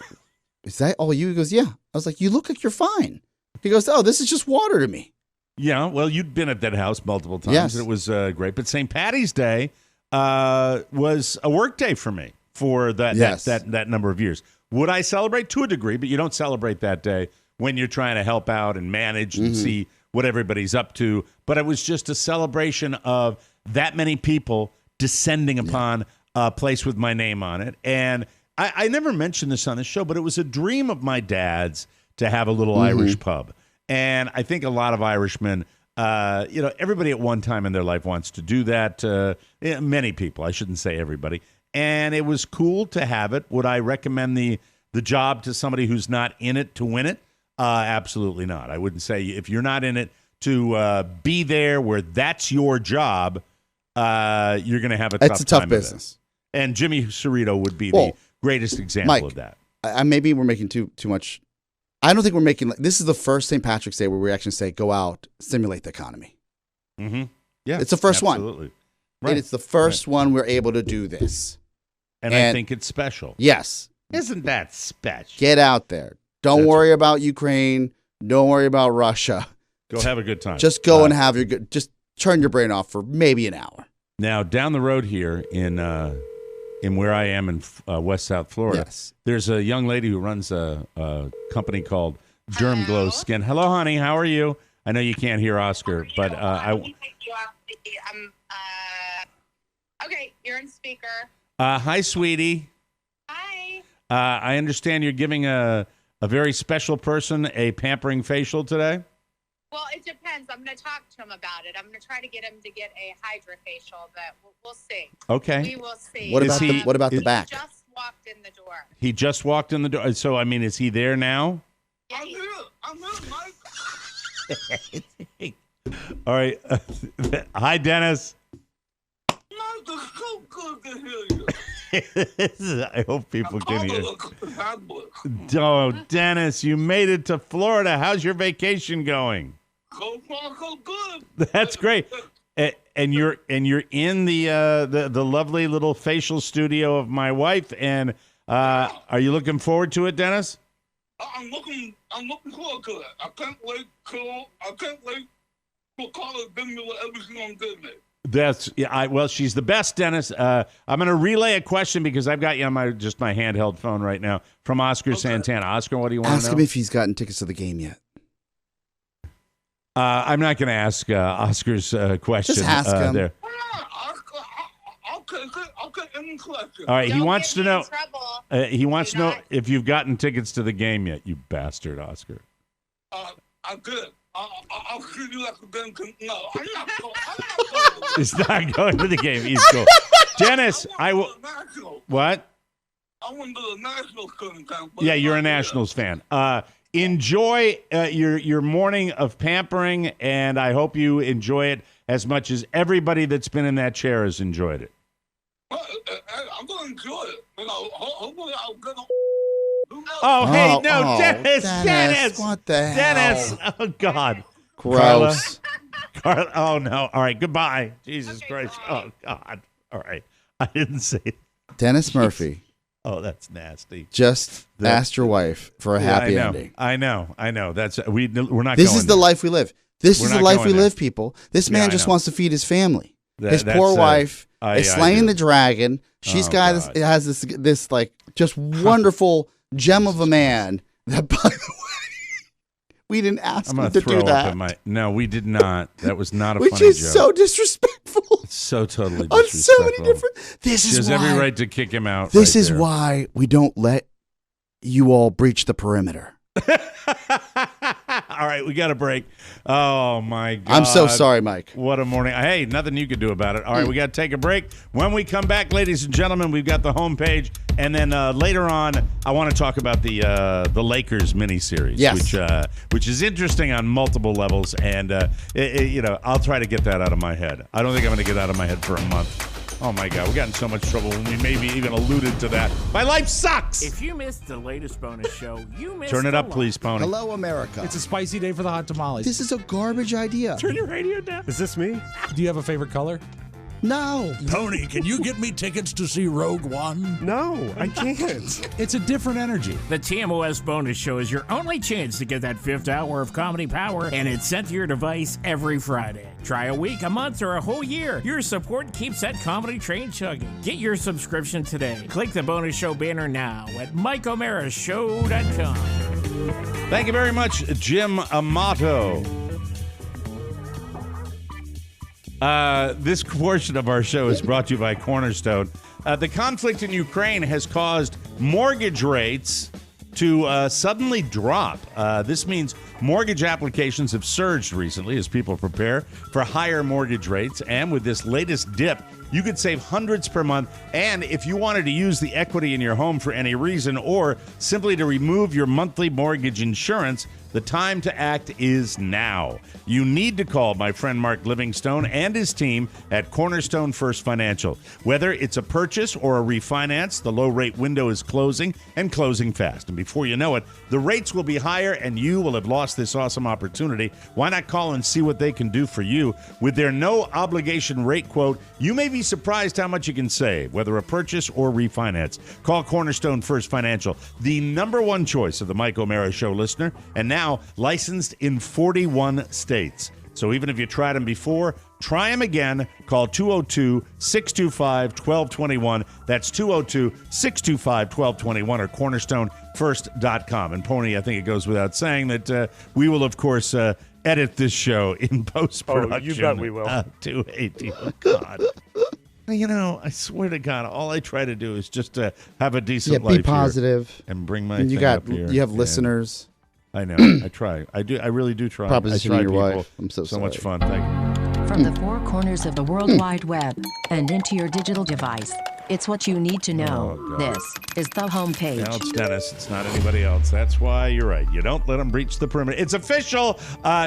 S4: is that all you? He goes, yeah. I was like, you look like you're fine. He goes, oh, this is just water to me.
S3: Yeah, well, you'd been at that house multiple times.
S4: Yes.
S3: And it was great. But St. Patty's Day was a work day for me for that number of years. Would I celebrate? To a degree, but you don't celebrate that day when you're trying to help out and manage and see what everybody's up to. But it was just a celebration of that many people descending upon a place with my name on it. And I never mentioned this on the show, but it was a dream of my dad's to have a little Irish pub. And I think a lot of Irishmen, everybody at one time in their life wants to do that. Many people, I shouldn't say everybody. And it was cool to have it. Would I recommend the job to somebody who's not in it to win it? Absolutely not. I wouldn't say if you're not in it to be there where that's your job, you're going to have a tough time.
S4: It's a tough business.
S3: And Jimmy Cerrito would be the greatest example
S4: Mike,
S3: of that.
S4: Maybe we're making too much. I don't think we're making. This is the first St. Patrick's Day where we actually say, go out, stimulate the economy.
S3: Mm-hmm. Yeah,
S4: it's the first one.
S3: Absolutely. Right.
S4: And it's the first one we're able to do this.
S3: And I think it's special.
S4: Yes.
S3: Isn't that special?
S4: Get out there. Don't worry about Ukraine. Don't worry about Russia.
S3: Go have a good time.
S4: Just go and have your good. Just turn your brain off for maybe an hour.
S3: Now, down the road here in where I am in West South Florida, there's a young lady who runs a company called DERMGlow Skin. Hello, honey. How are you? I know you can't hear Oscar, but
S6: okay, you're in speaker.
S3: Hi, sweetie.
S6: Hi.
S3: I understand you're giving a very special person a pampering facial today?
S6: Well, it depends. I'm going to talk to him about it. I'm going to try to get him to get a hydrofacial, but we'll see.
S3: Okay.
S6: We will see.
S4: What about the back?
S6: He just walked in the door.
S3: He just walked in the door. So, I mean, is he there now?
S6: Yeah,
S2: I'm here, Mike.
S3: All right. Hi, Dennis.
S2: Mike, it's so good to hear you.
S3: I hope people can hear.
S2: Fabulous.
S3: Oh, Dennis, you made it to Florida. How's your vacation going?
S2: So far, so good.
S3: That's great. And you're in the lovely little facial studio of my wife. And are you looking forward to it, Dennis?
S2: I'm looking forward to it. I can't wait for Carla to give me whatever she's gonna give me.
S3: Well, she's the best, Dennis. I'm going to relay a question because I've got you on my handheld phone right now from Oscar Santana. Oscar, what do you want to know?
S4: Ask him if he's gotten tickets to the game yet.
S3: I'm not going to ask Oscar's question.
S4: Just ask him.
S3: There.
S2: I'll take any question.
S3: All right,
S6: Don't
S3: he wants to know. He wants to know
S6: not.
S3: if you've gotten tickets to the game yet. You bastard, Oscar.
S2: I did. I'll see you at the game. No, I'm not going.
S3: He's not going to the game. He's going. Dennis, I will. What?
S2: I went to the Nationals game.
S3: Yeah, you're a Nationals fan. Enjoy your morning of pampering, and I hope you enjoy it as much as everybody that's been in that chair has enjoyed it.
S2: I'm going to enjoy it. Hopefully I'll get a...
S3: Dennis.
S4: What the hell?
S3: Dennis. Oh, God.
S4: Gross.
S3: Carla. Oh, no. All right. Goodbye. Jesus Christ. Oh, God. All right. I didn't say it.
S4: Dennis Murphy.
S3: Oh, that's nasty.
S4: Just asked your wife for a happy ending.
S3: I know. That's we're not.
S4: This
S3: going
S4: is the
S3: there.
S4: life we live. This is the life we
S3: there.
S4: live, people. This man just wants to feed his family. His
S3: That's
S4: poor wife is slaying
S3: do.
S4: the dragon. She's has this like just wonderful gem of a man that, by the way, we didn't ask him to do that.
S3: No, we did not. That was not a
S4: Which
S3: funny joke.
S4: is so disrespectful.
S3: So totally
S4: On
S3: disrespectful.
S4: so many different.
S3: She has every right to kick him out.
S4: This is why we don't let you all breach the perimeter.
S3: All right, we got a break. Oh, my God.
S4: I'm so sorry, Mike.
S3: What a morning. Hey, nothing you can do about it. All right, we got to take a break. When we come back, ladies and gentlemen, we've got the homepage. And then later on, I want to talk about the Lakers miniseries, which is interesting on multiple levels. And, I'll try to get that out of my head. I don't think I'm going to get out of my head for a month. Oh, my God. We got in so much trouble when we maybe even alluded to that. My life sucks.
S7: If you missed the latest bonus show, you missed
S3: Turn it up, please, Pony.
S8: Hello, America.
S9: It's a spicy day for the hot tamales.
S8: This is a garbage idea.
S9: Turn your radio down.
S5: Is this me?
S9: Do you have a favorite color?
S8: No.
S9: Tony, can you get me tickets to see Rogue One?
S5: No, I can't.
S9: It's a different energy.
S7: The TMOS bonus show is your only chance to get that 5th hour of comedy power, and it's sent to your device every Friday. Try a week, a month, or a whole year. Your support keeps that comedy train chugging. Get your subscription today. Click the bonus show banner now at MikeO'MaraShow.com.
S3: Thank you very much, Jim Amato. This portion of our show is brought to you by Cornerstone. The conflict in Ukraine has caused mortgage rates to suddenly drop. This means mortgage applications have surged recently as people prepare for higher mortgage rates. And with this latest dip, you could save hundreds per month. And if you wanted to use the equity in your home for any reason or simply to remove your monthly mortgage insurance, the time to act is now. You need to call my friend Mark Livingstone and his team at Cornerstone First Financial. Whether it's a purchase or a refinance, the low rate window is closing and closing fast. And before you know it, the rates will be higher and you will have lost this awesome opportunity. Why not call and see what they can do for you? With their no obligation rate quote, you may be surprised how much you can save, whether a purchase or refinance. Call Cornerstone First Financial, the number one choice of the Mike O'Mara Show listener, and now licensed in 41 states. So even if you tried them before, try them again. Call 202-625-1221. That's 202-625-1221 or cornerstonefirst.com. And Pony, I think it goes without saying that we will, of course, edit this show in post-production.
S5: Oh, you bet we will.
S3: To 18. Oh, God. You know, I swear to God, all I try to do is just to have a decent life.
S4: Be positive.
S3: Here and bring my
S4: and
S3: thing up here.
S4: You have listeners.
S3: I know. I try. I do. I really do try.
S4: Proposition
S3: I try
S4: your
S3: people.
S4: wife. I'm so sorry.
S3: much fun. Thank you.
S10: From the four corners of the World Wide Web and into your digital device, it's what you need to know.
S3: Oh,
S10: this is the homepage.
S3: Now it's Dennis. It's not anybody else. That's why you're right. You don't let them breach the perimeter. It's official.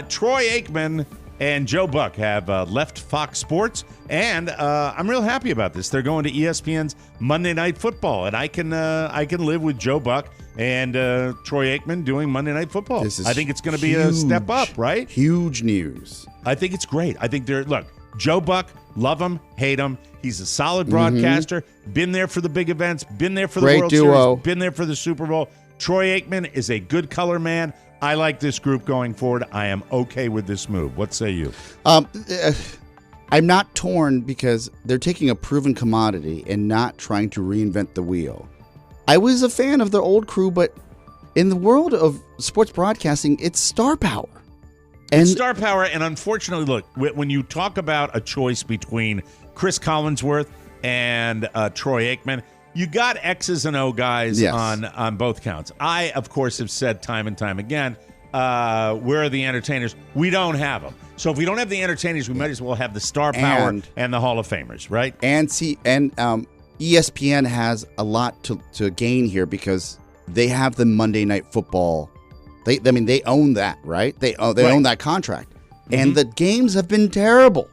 S3: Troy Aikman and Joe Buck have left Fox Sports, and I'm real happy about this. They're going to ESPN's Monday Night Football, and I can live with Joe Buck and Troy Aikman doing Monday Night Football. I think it's going to be a step up, right?
S4: Huge news.
S3: I think it's great. I think look, Joe Buck, love him, hate him. He's a solid broadcaster, been there for the big events, been there for the World Series, been there for the Super Bowl. Troy Aikman is a good color man. I like this group going forward. I am okay with this move. What say you?
S4: I'm not torn because they're taking a proven commodity and not trying to reinvent the wheel. I was a fan of the old crew, but in the world of sports broadcasting, it's star power.
S3: It's star power, and unfortunately, look, when you talk about a choice between Chris Collinsworth and Troy Aikman, you got X's and O guys on both counts. I, of course, have said time and time again, where are the entertainers? We don't have them. So if we don't have the entertainers, we might as well have the star power and the Hall of Famers, right?
S4: And ESPN has a lot to gain here because they have the Monday Night Football. They own that, right? They own that contract. And the games have been terrible.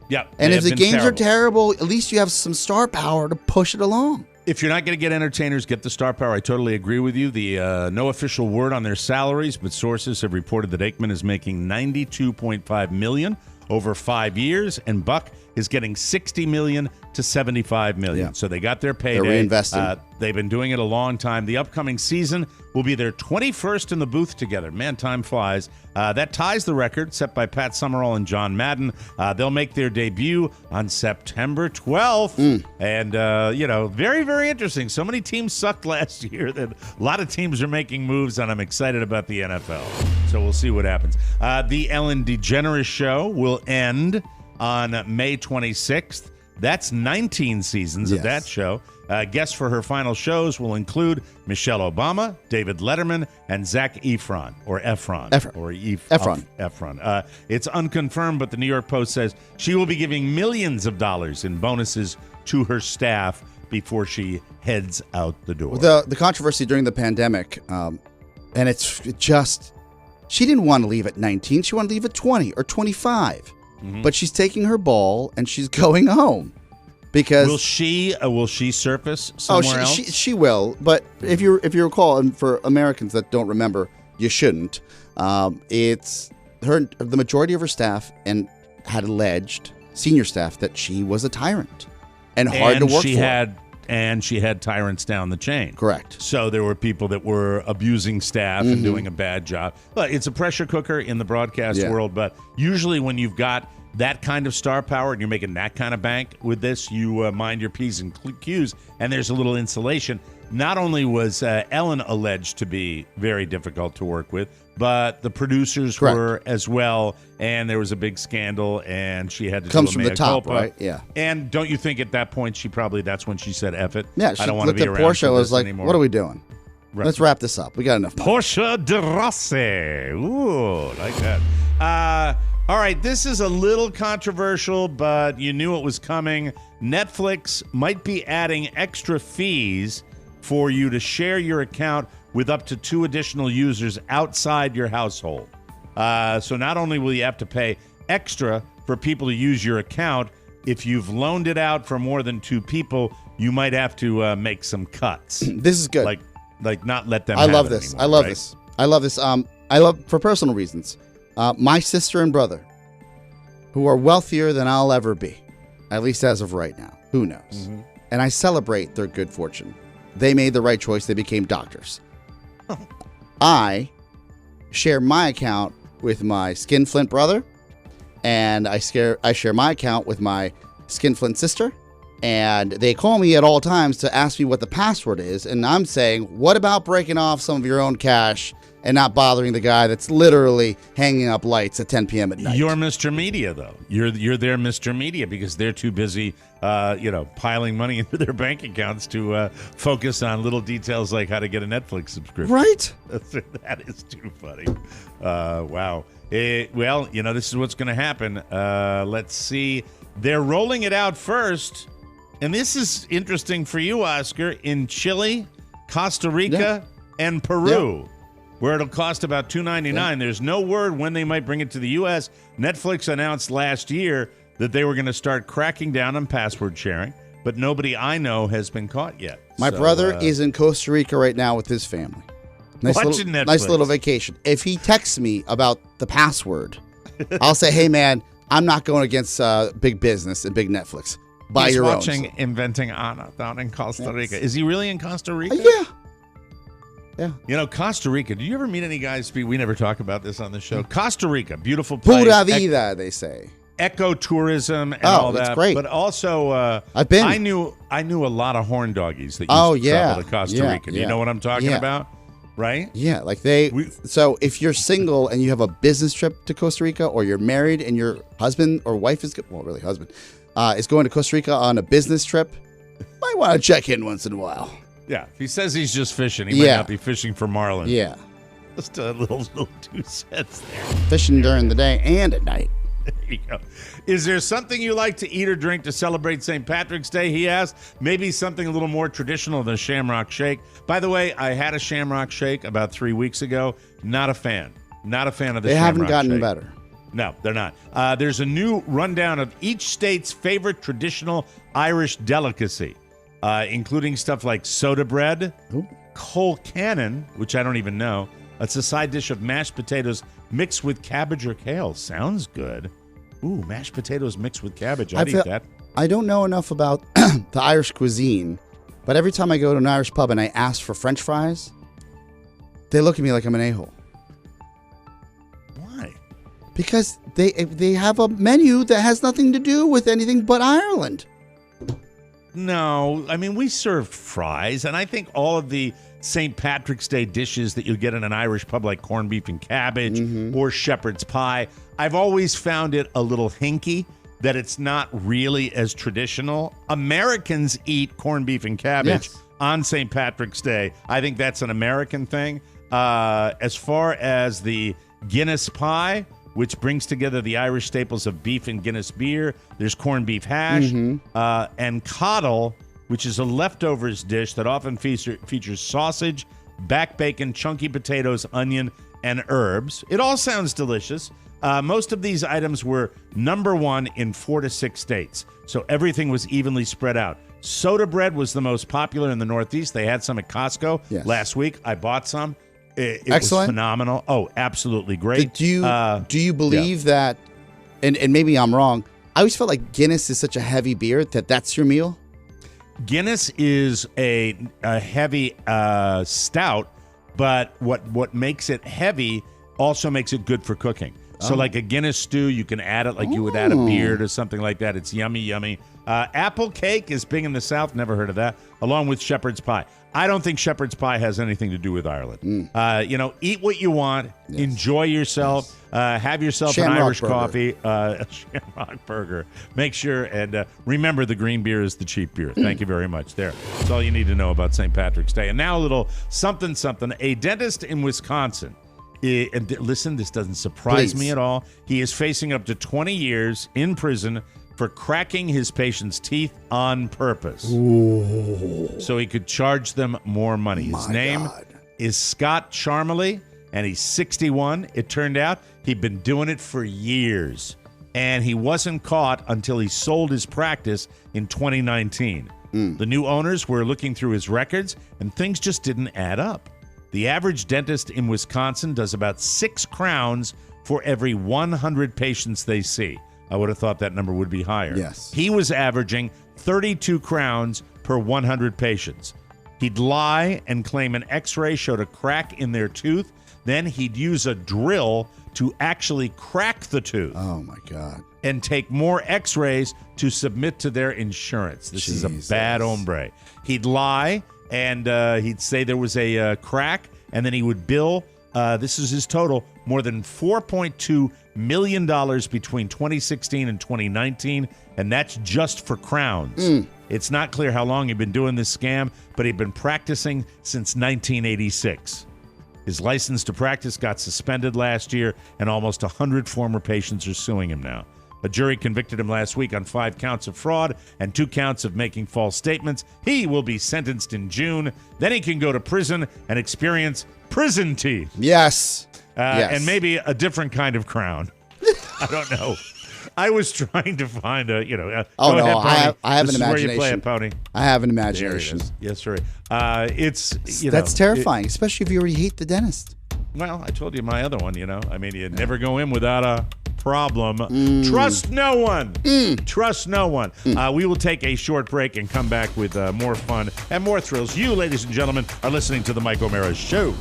S3: Yeah.
S4: And if the games are terrible, at least you have some star power to push it along.
S3: If you're not going to get entertainers, get the star power. I totally agree with you. The no official word on their salaries, but sources have reported that Aikman is making $92.5 million over 5 years, and Buck is getting $60 million to $75 million.
S4: Yeah.
S3: So they got their payday.
S4: They're reinvesting.
S3: They've been doing it a long time. The upcoming season will be their 21st in the booth together. Man, time flies. That ties the record set by Pat Summerall and John Madden. They'll make their debut on September 12th. And, very, very interesting. So many teams sucked last year that a lot of teams are making moves, and I'm excited about the NFL. So we'll see what happens. The Ellen DeGeneres show will end on May 26th. That's 19 seasons of that show. Guests for her final shows will include Michelle Obama, David Letterman, and Zac Efron, or Efron. Efron. It's unconfirmed, but the New York Post says she will be giving millions of dollars in bonuses to her staff before she heads out the door.
S4: The controversy during the pandemic, and it's just, she didn't want to leave at 19. She wanted to leave at 20 or 25. But she's taking her ball and she's going home because
S3: will she surface somewhere else?
S4: She will. But if you recall, and for Americans that don't remember, you shouldn't. It's the majority of her staff and had alleged senior staff that she was a tyrant and hard to work for.
S3: And she had tyrants down the chain.
S4: Correct.
S3: So there were people that were abusing staff and doing a bad job. But it's a pressure cooker in the broadcast world. But usually when you've got that kind of star power and you're making that kind of bank with this, you mind your P's and Q's, and there's a little insulation. Not only was Ellen alleged to be very difficult to work with, but the producers were as well, and there was a big scandal, and she had to
S4: comes
S3: do a
S4: from the top,
S3: culpa.
S4: right? Yeah.
S3: And don't you think at that point that's when she said, F it?
S4: Yeah,
S3: I
S4: she
S3: don't want to
S4: looked
S3: be
S4: at
S3: around
S4: Portia
S3: for
S4: and was
S3: this
S4: like,
S3: anymore.
S4: what are we doing?
S3: Right.
S4: Let's wrap this up. We got enough money.
S3: Portia de Rossi. Ooh, like that. All right, this is a little controversial, but you knew it was coming. Netflix might be adding extra fees for you to share your account with up to 2 additional users outside your household. So not only will you have to pay extra for people to use your account, if you've loaned it out for more than 2 people, you might have to make some cuts.
S4: This is good.
S3: Like not let them.
S4: I love this.
S3: Anymore,
S4: I love
S3: right?
S4: this. I love this. I love for personal reasons. My sister and brother, who are wealthier than I'll ever be, at least as of right now. Who knows? Mm-hmm. And I celebrate their good fortune. They made the right choice. They became doctors. I share my account with my Skinflint brother, and I share my account with my Skinflint sister. And they call me at all times to ask me what the password is. And I'm saying, what about breaking off some of your own cash and not bothering the guy that's literally hanging up lights at 10 p.m. at night?
S3: You're Mr. Media, though. You're their Mr. Media because they're too busy, piling money into their bank accounts to focus on little details like how to get a Netflix subscription.
S4: Right?
S3: That is too funny. Wow. Well, this is what's going to happen. Let's see. They're rolling it out first. And this is interesting for you, Oscar, in Chile, Costa Rica, and Peru, where it'll cost about $2.99. Yeah. There's no word when they might bring it to the U.S. Netflix announced last year that they were going to start cracking down on password sharing, but nobody I know has been caught yet.
S4: My brother is in Costa Rica right now with his family. Nice little vacation. If he texts me about the password, I'll say, hey, man, I'm not going against big business and big Netflix. Buy your own. He's watching
S3: Inventing Anna down in Costa Rica. Is he really in Costa Rica?
S4: Yeah.
S3: Costa Rica. Do you ever meet any guys? We never talk about this on the show. Costa Rica, beautiful place.
S4: Pura vida, they say.
S3: Ecotourism and all that.
S4: It's great.
S3: But also,
S4: I've been.
S3: I knew a lot of horn doggies that used to travel to Costa Rica. Do you know what I'm talking about? Right?
S4: Yeah, so if you're single and you have a business trip to Costa Rica, or you're married and your husband or wife is going to Costa Rica on a business trip, might want to check in once in a while.
S3: Yeah, if he says he's just fishing, he might not be fishing for marlin.
S4: Yeah.
S3: Just a little 2 cents there.
S4: Fishing during the day and at night.
S3: There you go. Is there something you like to eat or drink to celebrate St. Patrick's Day, he asked? Maybe something a little more traditional than a Shamrock Shake. By the way, I had a Shamrock Shake about 3 weeks ago. Not a fan. Not a fan of the Shamrock Shake. They haven't gotten
S4: better.
S3: No, they're not. There's a new rundown of each state's favorite traditional Irish delicacy, including stuff like soda bread, colcannon, which I don't even know. It's a side dish of mashed potatoes mixed with cabbage or kale. Sounds good. Ooh, mashed potatoes mixed with cabbage. I'd eat that.
S4: I don't know enough about the Irish cuisine, but every time I go to an Irish pub and I ask for French fries, they look at me like I'm an a-hole.
S3: Why?
S4: Because they have a menu that has nothing to do with anything but Ireland.
S3: No, I mean, we serve fries, and I think all of the St. Patrick's Day dishes that you'll get in an Irish pub, like corned beef and cabbage or shepherd's pie, I've always found it a little hinky, that it's not really as traditional. Americans eat corned beef and cabbage on St. Patrick's Day. I think that's an American thing. As far as the Guinness pie, which brings together the Irish staples of beef and Guinness beer. There's corned beef hash and coddle, which is a leftovers dish that often features sausage, back bacon, chunky potatoes, onion, and herbs. It all sounds delicious. Most of these items were number 1 in 4 to 6 states, so everything was evenly spread out. Soda bread was the most popular in the Northeast. They had some at Costco last week. I bought some. It was phenomenal. Oh, absolutely great.
S4: Do you believe that, and maybe I'm wrong, I always felt like Guinness is such a heavy beer that's your meal?
S3: Guinness is a heavy stout, but what makes it heavy also makes it good for cooking. So like a Guinness stew, you can add it like you would add a beer to something like that. It's yummy, yummy. Apple cake is big in the South. Never heard of that. Along with shepherd's pie. I don't think shepherd's pie has anything to do with Ireland. Eat what you want. Yes. Enjoy yourself. Have yourself
S4: Shamrock
S3: an Irish
S4: burger.
S3: coffee. A Shamrock burger. Make sure and remember the green beer is the cheap beer. Thank you very much. There. That's all you need to know about St. Patrick's Day. And now a little something. A dentist in Wisconsin Listen, this doesn't surprise me at all. He is facing up to 20 years in prison for cracking his patients' teeth on purpose.
S4: Ooh.
S3: So he could charge them more money. His name is Scott Charmley, and he's 61. It turned out he'd been doing it for years, and he wasn't caught until he sold his practice in 2019. The new owners were looking through his records, and things just didn't add up. The average dentist in Wisconsin does about 6 crowns for every 100 patients they see. I would have thought that number would be higher.
S4: Yes.
S3: He was averaging 32 crowns per 100 patients. He'd lie and claim an x-ray showed a crack in their tooth. Then he'd use a drill to actually crack the tooth.
S4: Oh, my God.
S3: And take more x-rays to submit to their insurance. This is a bad hombre. He'd lie, and he'd say there was a crack, and then he would bill, this is his total, more than $4.2 million between 2016 and 2019, and that's just for crowns. It's not clear how long he'd been doing this scam, but he'd been practicing since 1986. His license to practice got suspended last year, and almost 100 former patients are suing him now. A jury convicted him last week on 5 counts of fraud and 2 counts of making false statements. He will be sentenced in June. Then he can go to prison and experience prison teeth.
S4: Yes.
S3: And maybe a different kind of crown. I don't know. I was trying to find a,
S4: Oh,
S3: go
S4: no,
S3: ahead, Pony.
S4: I have
S3: This
S4: an
S3: is
S4: imagination.
S3: where you play it, Pony.
S4: I have an
S3: There it
S4: imagination.
S3: is. Yes, sir. It's,
S4: That's terrifying, especially if you already hate the dentist.
S3: Well, I told you my other one, I mean, you never go in without a problem. Trust no one. Trust no one. We will take a short break and come back with more fun and more thrills. You, ladies and gentlemen, are listening to The Mike O'Mara Show.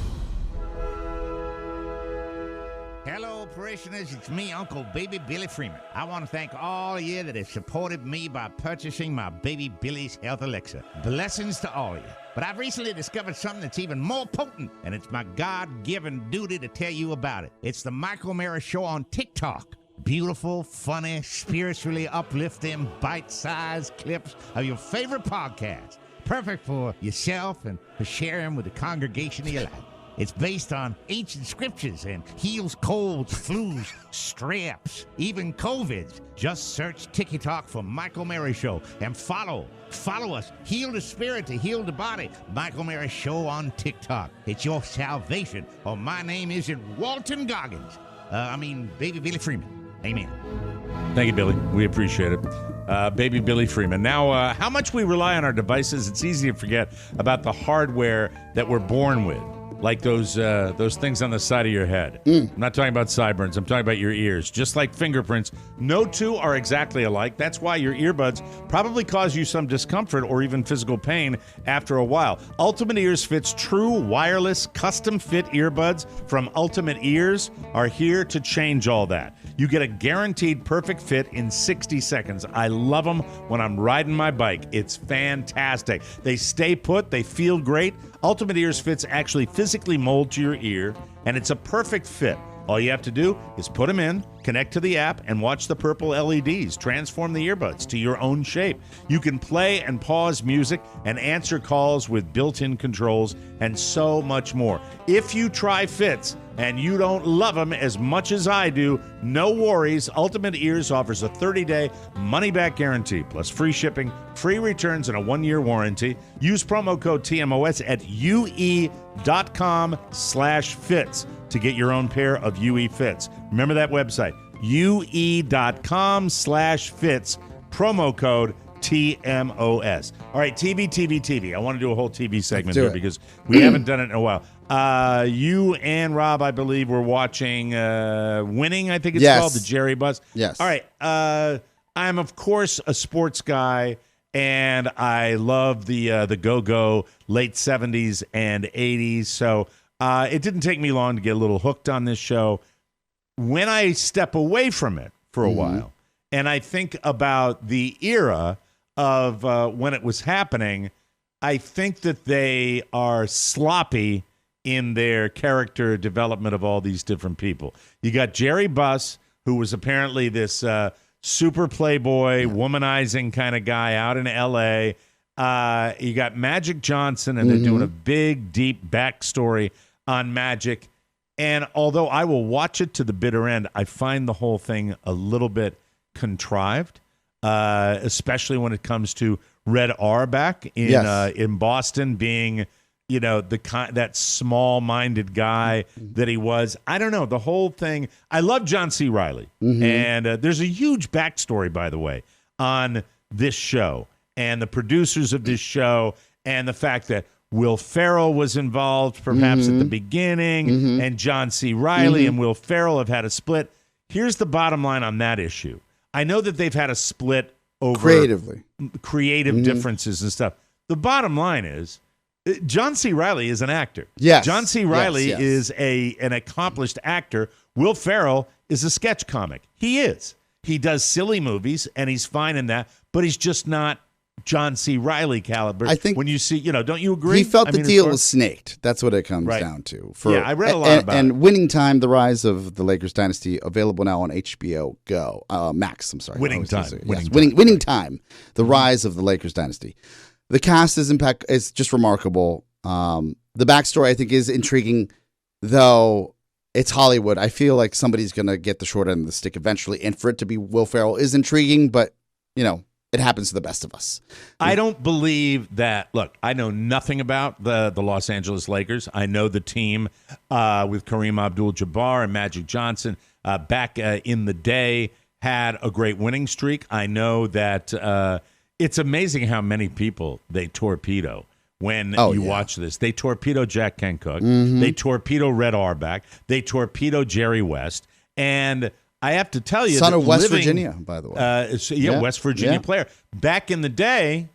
S11: Hello, parishioners. It's me, Uncle Baby Billy Freeman. I want to thank all of you that have supported me by purchasing my Baby Billy's Health Elixir. Blessings to all of you. But I've recently discovered something that's even more potent, and it's my God-given duty to tell you about it. It's the Mike O'Mara Show on TikTok. Beautiful, funny, spiritually uplifting, bite-sized clips of your favorite podcast. Perfect for yourself and for sharing with the congregation of your life. It's based on ancient scriptures and heals colds, flus, straps, even COVIDs. Just search TikTok for Mike O'Mara Show and follow us. Heal the spirit to heal the body. Mike O'Mara Show on TikTok. It's your salvation. Or my name isn't Walton Goggins. Baby Billy Freeman. Amen.
S3: Thank you, Billy. We appreciate it. Baby Billy Freeman. Now, how much we rely on our devices, it's easy to forget about the hardware that we're born with. Like those things on the side of your head. I'm not talking about sideburns. I'm talking about your ears. Just like fingerprints, no two are exactly alike. That's why your earbuds probably cause you some discomfort or even physical pain after a while. Ultimate Ears Fit's true wireless custom-fit earbuds from Ultimate Ears are here to change all that. You get a guaranteed perfect fit in 60 seconds. I love them when I'm riding my bike. It's fantastic. They stay put. They feel great. Ultimate Ears Fits actually physically mold to your ear, and it's a perfect fit. All you have to do is put them in, connect to the app, and watch the purple LEDs transform the earbuds to your own shape. You can play and pause music and answer calls with built-in controls and so much more. If you try Fits and you don't love them as much as I do, no worries. Ultimate Ears offers a 30-day money-back guarantee, plus free shipping, free returns, and a 1-year warranty. Use promo code TMOS at ue.com/fits to get your own pair of UE Fits. Remember that website, ue.com/fits, promo code TMOS. All right, TV. I want to do a whole TV segment here because we haven't done it in a while. You and Rob, I believe, were watching Winning, I think it's called, the Jerry Bus.
S4: Yes.
S3: All right. I'm, of course, a sports guy, and I love the go-go late 70s and 80s. So it didn't take me long to get a little hooked on this show. When I step away from it for a while, and I think about the era of when it was happening, I think that they are sloppy in their character development of all these different people. You got Jerry Buss, who was apparently this super playboy, womanizing kind of guy out in L.A. You got Magic Johnson, and they're doing a big, deep backstory on Magic. And although I will watch it to the bitter end, I find the whole thing a little bit contrived, especially when it comes to Red Auerbach in Boston being, that small-minded guy that he was. I don't know. The whole thing. I love John C. Reilly. And there's a huge backstory, by the way, on this show and the producers of this show and the fact that Will Ferrell was involved perhaps at the beginning, and John C. Reilly and Will Ferrell have had a split. Here's the bottom line on that issue. I know that they've had a split over creative differences and stuff. The bottom line is John C. Reilly is an actor.
S4: Yes.
S3: John C. Reilly is an accomplished actor. Will Ferrell is a sketch comic. He is. He does silly movies, and he's fine in that, but he's just not John C. Reilly caliber. I think when you see, don't you agree?
S4: He felt the deal was snaked. That's what it comes down to.
S3: I read a lot about it.
S4: And Winning Time, The Rise of the Lakers Dynasty, available now on HBO Go. Max, I'm sorry.
S3: Winning Time.
S4: Winning Time, The Rise of the Lakers Dynasty. The cast is just remarkable. The backstory, I think, is intriguing, though it's Hollywood. I feel like somebody's going to get the short end of the stick eventually, and for it to be Will Ferrell is intriguing, but, it happens to the best of us.
S3: I don't believe that. Look, I know nothing about the Los Angeles Lakers. I know the team with Kareem Abdul-Jabbar and Magic Johnson back in the day had a great winning streak. I know that it's amazing how many people they torpedo when you watch this. They torpedo Jack Kent Cooke. They torpedo Red Auerbach. They torpedo Jerry West. And I have to tell you,
S4: son of West Virginia, by the way.
S3: West Virginia player. Back in the day,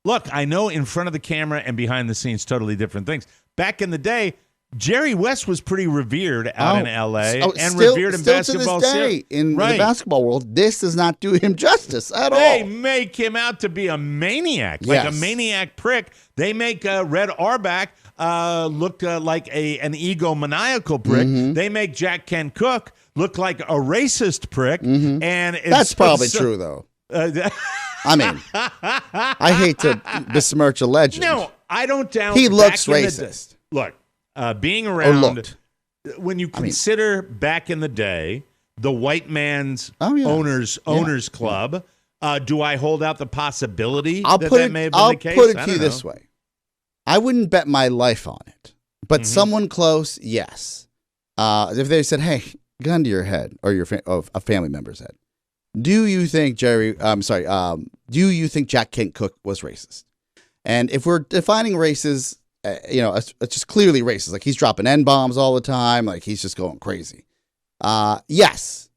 S3: look, I know in front of the camera and behind the scenes, totally different things. Back in the day, Jerry West was pretty revered out in L.A. and revered in basketball.
S4: To this day, in the basketball world, this does not do him justice at all.
S3: They make him out to be a maniac, like a maniac prick. They make Red Auerbach look like an egomaniacal prick. They make Jack Kent Cooke look like a racist prick. And
S4: that's probably true, though. I mean, I hate to besmirch a legend.
S3: No, I don't doubt
S4: he looks racist.
S3: Look, being around, when you consider back in the day, the white man's owners club, do I hold out the possibility that may have been the case?
S4: I'll put it to you this way. I wouldn't bet my life on it, but someone close, yes. If they said, hey, gun to your head or a family member's head, do you think do you think Jack Kent Cooke was racist? And if we're defining races, it's just clearly racist. Like he's dropping N-bombs all the time. Like he's just going crazy. Yes.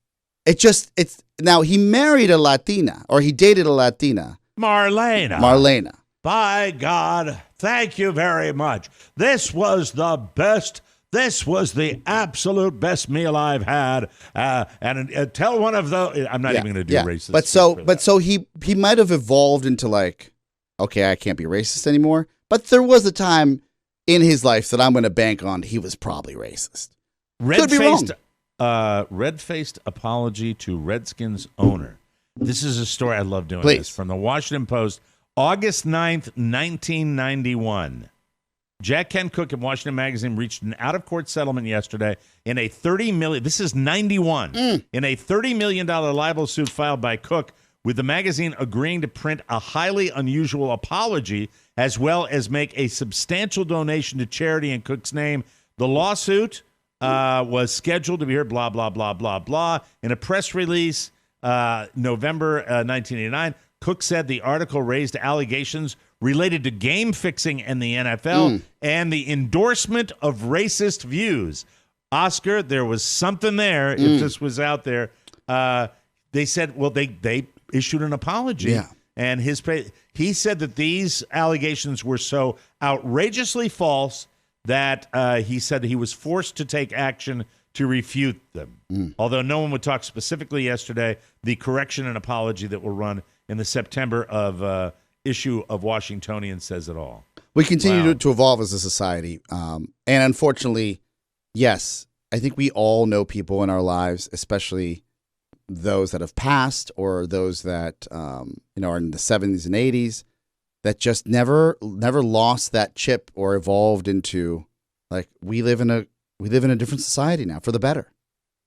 S4: Now he married a Latina, or he dated a Latina.
S3: Marlena. By God, thank you very much. This was the best. This was the absolute best meal I've had. And tell one of those. I'm not even going to do racist.
S4: But so he might have evolved into like, okay, I can't be racist anymore. But there was a time in his life that I'm going to bank on he was probably racist.
S3: Red-faced apology to Redskins owner. This is a story I love doing. This from the Washington Post, August 9th, 1991. Jack Kent Cooke of Washington Magazine reached an out-of-court settlement yesterday in a $30 million. This is 91 in a $30 million libel suit filed by Cooke, with the magazine agreeing to print a highly unusual apology as well as make a substantial donation to charity in Cooke's name. The lawsuit was scheduled to be heard, blah, blah, blah, blah, blah. In a press release, November 1989, Cooke said the article raised allegations related to game fixing in the NFL and the endorsement of racist views. Oscar, there was something there if this was out there. They said, well, they issued an apology.
S4: Yeah.
S3: And he said that these allegations were so outrageously false that he said he was forced to take action to refute them. Although no one would talk specifically yesterday, the correction and apology that will run in the September of issue of Washingtonian says it all.
S4: We continue to evolve as a society. And unfortunately, yes, I think we all know people in our lives, especially those that have passed or those that are in the 70s and 80s, that just never lost that chip or evolved into, like, we live in We live in a different society now, for the better.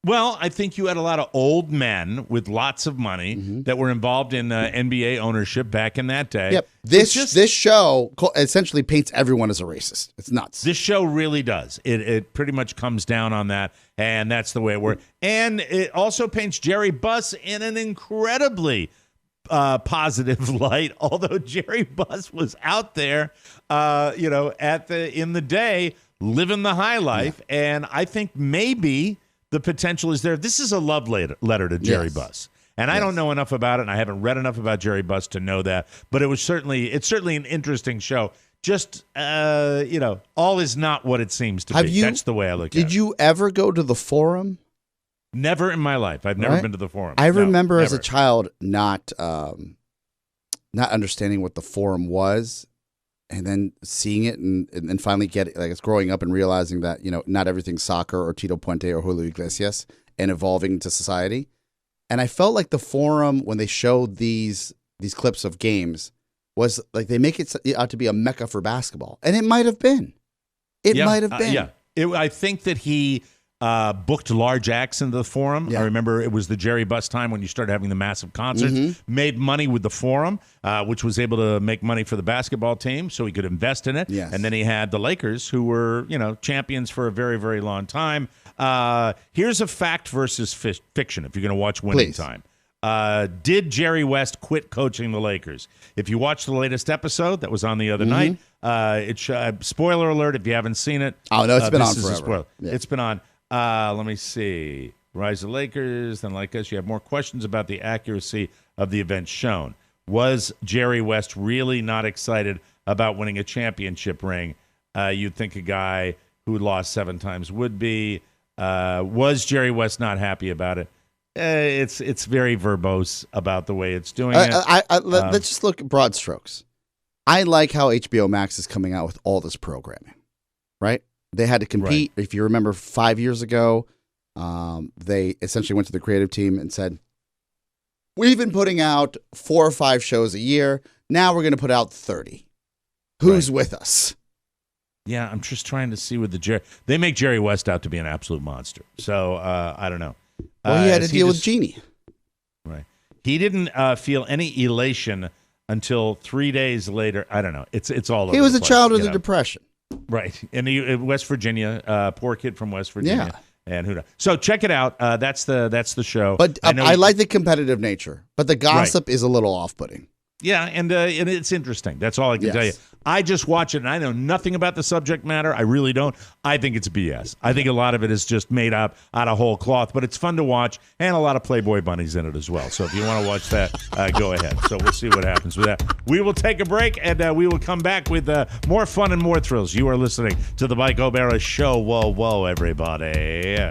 S3: Well, I think you had a lot of old men with lots of money that were involved in NBA ownership back in that day.
S4: Yep. This show essentially paints everyone as a racist. It's nuts.
S3: This show really does. It pretty much comes down on that, and that's the way it works. And it also paints Jerry Buss in an incredibly positive light, although Jerry Buss was out there, in the day, living the high life. Yeah. And I think maybe the potential is there. This is a love letter to Jerry Buss. And I don't know enough about it, and I haven't read enough about Jerry Buss to know that. But it's certainly an interesting show. Just, all is not what it seems to be. That's the way I look at it.
S4: Did you ever go to the Forum?
S3: Never in my life. I've never been to the Forum.
S4: I remember as a child not understanding what the Forum was, and then seeing it and finally growing up and realizing that, not everything's soccer or Tito Puente or Julio Iglesias, and evolving into society. And I felt like the Forum, when they showed these clips of games, was like they make it out to be a mecca for basketball. And it might have been. It might have been.
S3: I think that he booked large acts into the Forum. I remember it was the Jerry Buss time when you started having the massive concerts. Made money with the Forum, which was able to make money for the basketball team, so he could invest in it.
S4: Yes.
S3: And then he had the Lakers, who were champions for a very, very long time. Here's a fact versus fiction. If you're going to watch Winning Time, did Jerry West quit coaching the Lakers? If you watch the latest episode that was on the other night, spoiler alert if you haven't seen it.
S4: Oh no, it's been on forever.
S3: It's been on. Let me see. Rise of the Lakers, then like us. You have more questions about the accuracy of the events shown. Was Jerry West really not excited about winning a championship ring? You'd think a guy who lost 7 times would be. Was Jerry West not happy about it? It's very verbose about the way it's doing it.
S4: Let's just look at broad strokes. I like how HBO Max is coming out with all this programming, right? They had to compete. Right. If you remember 5 years ago, they essentially went to the creative team and said, we've been putting out 4 or 5 shows a year. Now we're going to put out 30. Who's with us?
S3: Yeah, I'm just trying to see with they make Jerry West out to be an absolute monster. So I don't know.
S4: Well, he had to deal with Jeannie.
S3: Right. He didn't feel any elation until 3 days later. I don't know. It's all over.
S4: He was
S3: the
S4: a
S3: place,
S4: child of the Depression.
S3: Right. And West Virginia, poor kid from West Virginia.
S4: Yeah.
S3: And who knows? So check it out. That's the show.
S4: But I like the competitive nature. But the gossip is a little off-putting.
S3: Yeah, and it's interesting. That's all I can tell you. I just watch it, and I know nothing about the subject matter. I really don't. I think it's BS. I think a lot of it is just made up out of whole cloth, but it's fun to watch, and a lot of Playboy bunnies in it as well. So if you want to watch that, go ahead. So we'll see what happens with that. We will take a break, and we will come back with more fun and more thrills. You are listening to the Mike O'Mara Show. Whoa, whoa, everybody.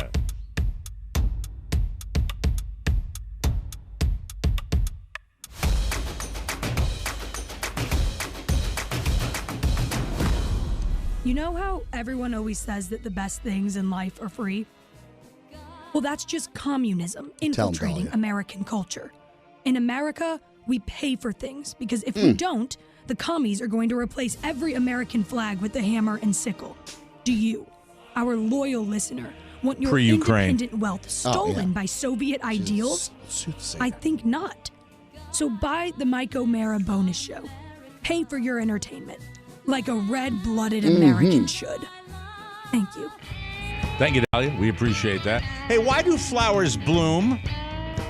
S12: You know how everyone always says that the best things in life are free? Well, that's just communism infiltrating American culture. In America, we pay for things because if we don't, the commies are going to replace every American flag with the hammer and sickle. Do you, our loyal listener, want your independent wealth stolen by Soviet ideals? I think not. So buy the Mike O'Mara bonus show. Pay for your entertainment. Like a red-blooded American should. Thank you.
S3: Thank you, Dahlia. We appreciate that. Hey, why do flowers bloom?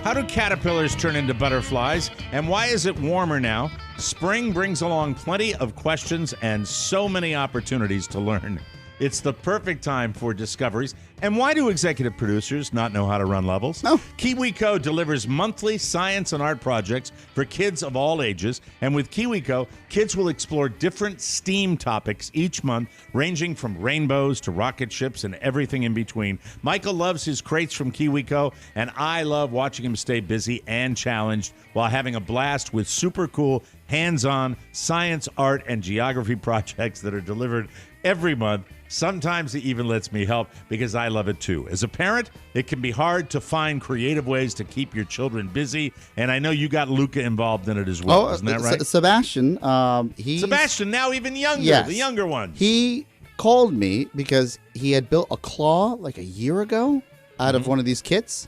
S3: How do caterpillars turn into butterflies? And why is it warmer now? Spring brings along plenty of questions and so many opportunities to learn. It's the perfect time for discoveries. And why do executive producers not know how to run levels?
S4: No.
S3: Kiwico delivers monthly science and art projects for kids of all ages. And with Kiwico, kids will explore different STEAM topics each month, ranging from rainbows to rocket ships and everything in between. Michael loves his crates from Kiwico, and I love watching him stay busy and challenged while having a blast with super cool, hands-on science, art, and geography projects that are delivered every month. Sometimes he even lets me help because I love it too. As a parent, it can be hard to find creative ways to keep your children busy, and I know you got Luca involved in it as well. Isn't that right?
S4: Sebastian,
S3: Sebastian, now even younger, the younger one.
S4: He called me because he had built a claw like a year ago out of one of these kits,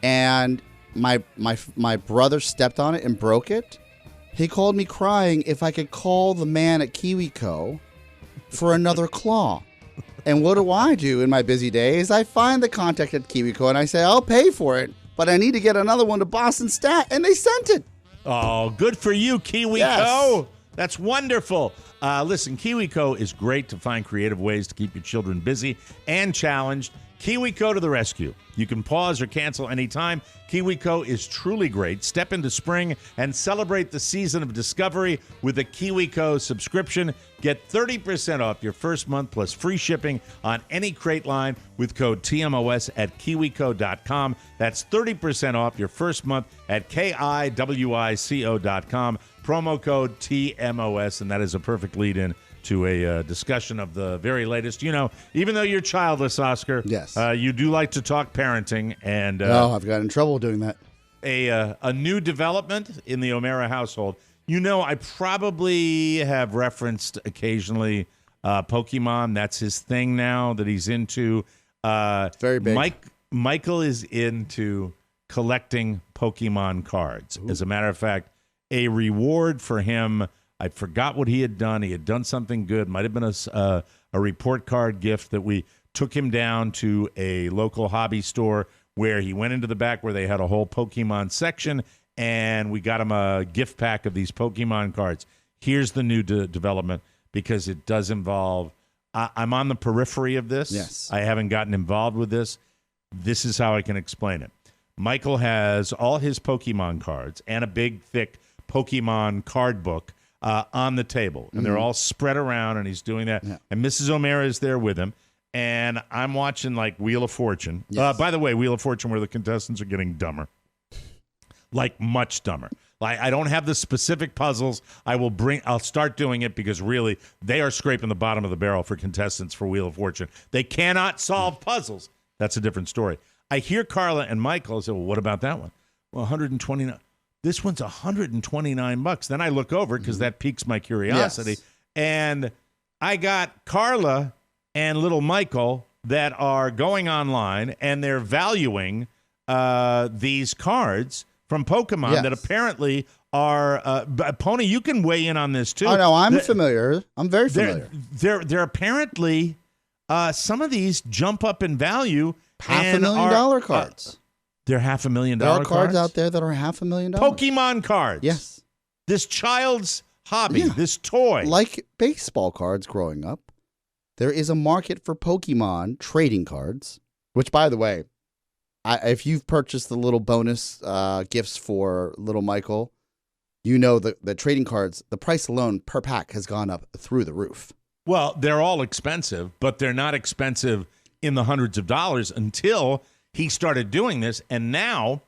S4: and my brother stepped on it and broke it. He called me crying if I could call the man at Kiwico for another claw. And what do in my busy days? I find the contact at Kiwico and I say, I'll pay for it, but I need to get another one to Boston Stat, and they sent it.
S3: Oh, good for you, Kiwico. Yes. That's wonderful. Listen, Kiwico is great to find creative ways to keep your children busy and challenged. Kiwico to the rescue. You can pause or cancel anytime. Kiwico is truly great. Step into spring and celebrate the season of discovery with a Kiwico subscription. Get 30% off your first month plus free shipping on any crate line with code TMOS at Kiwico.com. That's 30% off your first month at KIWICO.com. Promo code TMOS, and that is a perfect lead-in to a discussion of the very latest. You know, even though you're childless, Oscar,
S4: yes,
S3: you do like to talk parenting. And
S4: no, I've got in trouble doing that.
S3: A new development in the O'Mara household. You know, I probably have referenced occasionally Pokemon. That's his thing now that he's into.
S4: Very big.
S3: Michael is into collecting Pokemon cards. Ooh. As a matter of fact, a reward for him, I forgot what he had done. He had done something good. Might have been a report card gift that we took him down to a local hobby store where he went into the back where they had a whole Pokemon section, and we got him a gift pack of these Pokemon cards. Here's the new development, because it does involve I'm on the periphery of this.
S4: Yes.
S3: I haven't gotten involved with this. This is how I can explain it. Michael has all his Pokemon cards and a big, thick Pokemon card book on the table, and they're all spread around, and he's doing that. Yeah. And Mrs. O'Mara is there with him, and I'm watching like Wheel of Fortune. Yes. By the way, Wheel of Fortune, where the contestants are getting dumber, like much dumber. Like, I don't have the specific puzzles. I'll start doing it because really they are scraping the bottom of the barrel for contestants for Wheel of Fortune. They cannot solve puzzles. That's a different story. I hear Carla and Michael say, well, what about that one? Well, 129. This one's $129. Then I look over because that piques my curiosity. Yes. And I got Carla and little Michael that are going online, and they're valuing these cards from Pokemon that apparently are Pony, you can weigh in on this too.
S4: Oh no, I'm familiar. I'm very familiar.
S3: They're apparently some of these jump up in value.
S4: $500,000 cards.
S3: They're $500,000
S4: There are cards out there that are $500,000.
S3: Pokemon cards.
S4: Yes.
S3: This child's hobby, this toy.
S4: Like baseball cards growing up, there is a market for Pokemon trading cards, which, by the way, if you've purchased the little bonus gifts for little Michael, you know that the trading cards, the price alone per pack has gone up through the roof.
S3: Well, they're all expensive, but they're not expensive in the hundreds of dollars until he started doing this. And now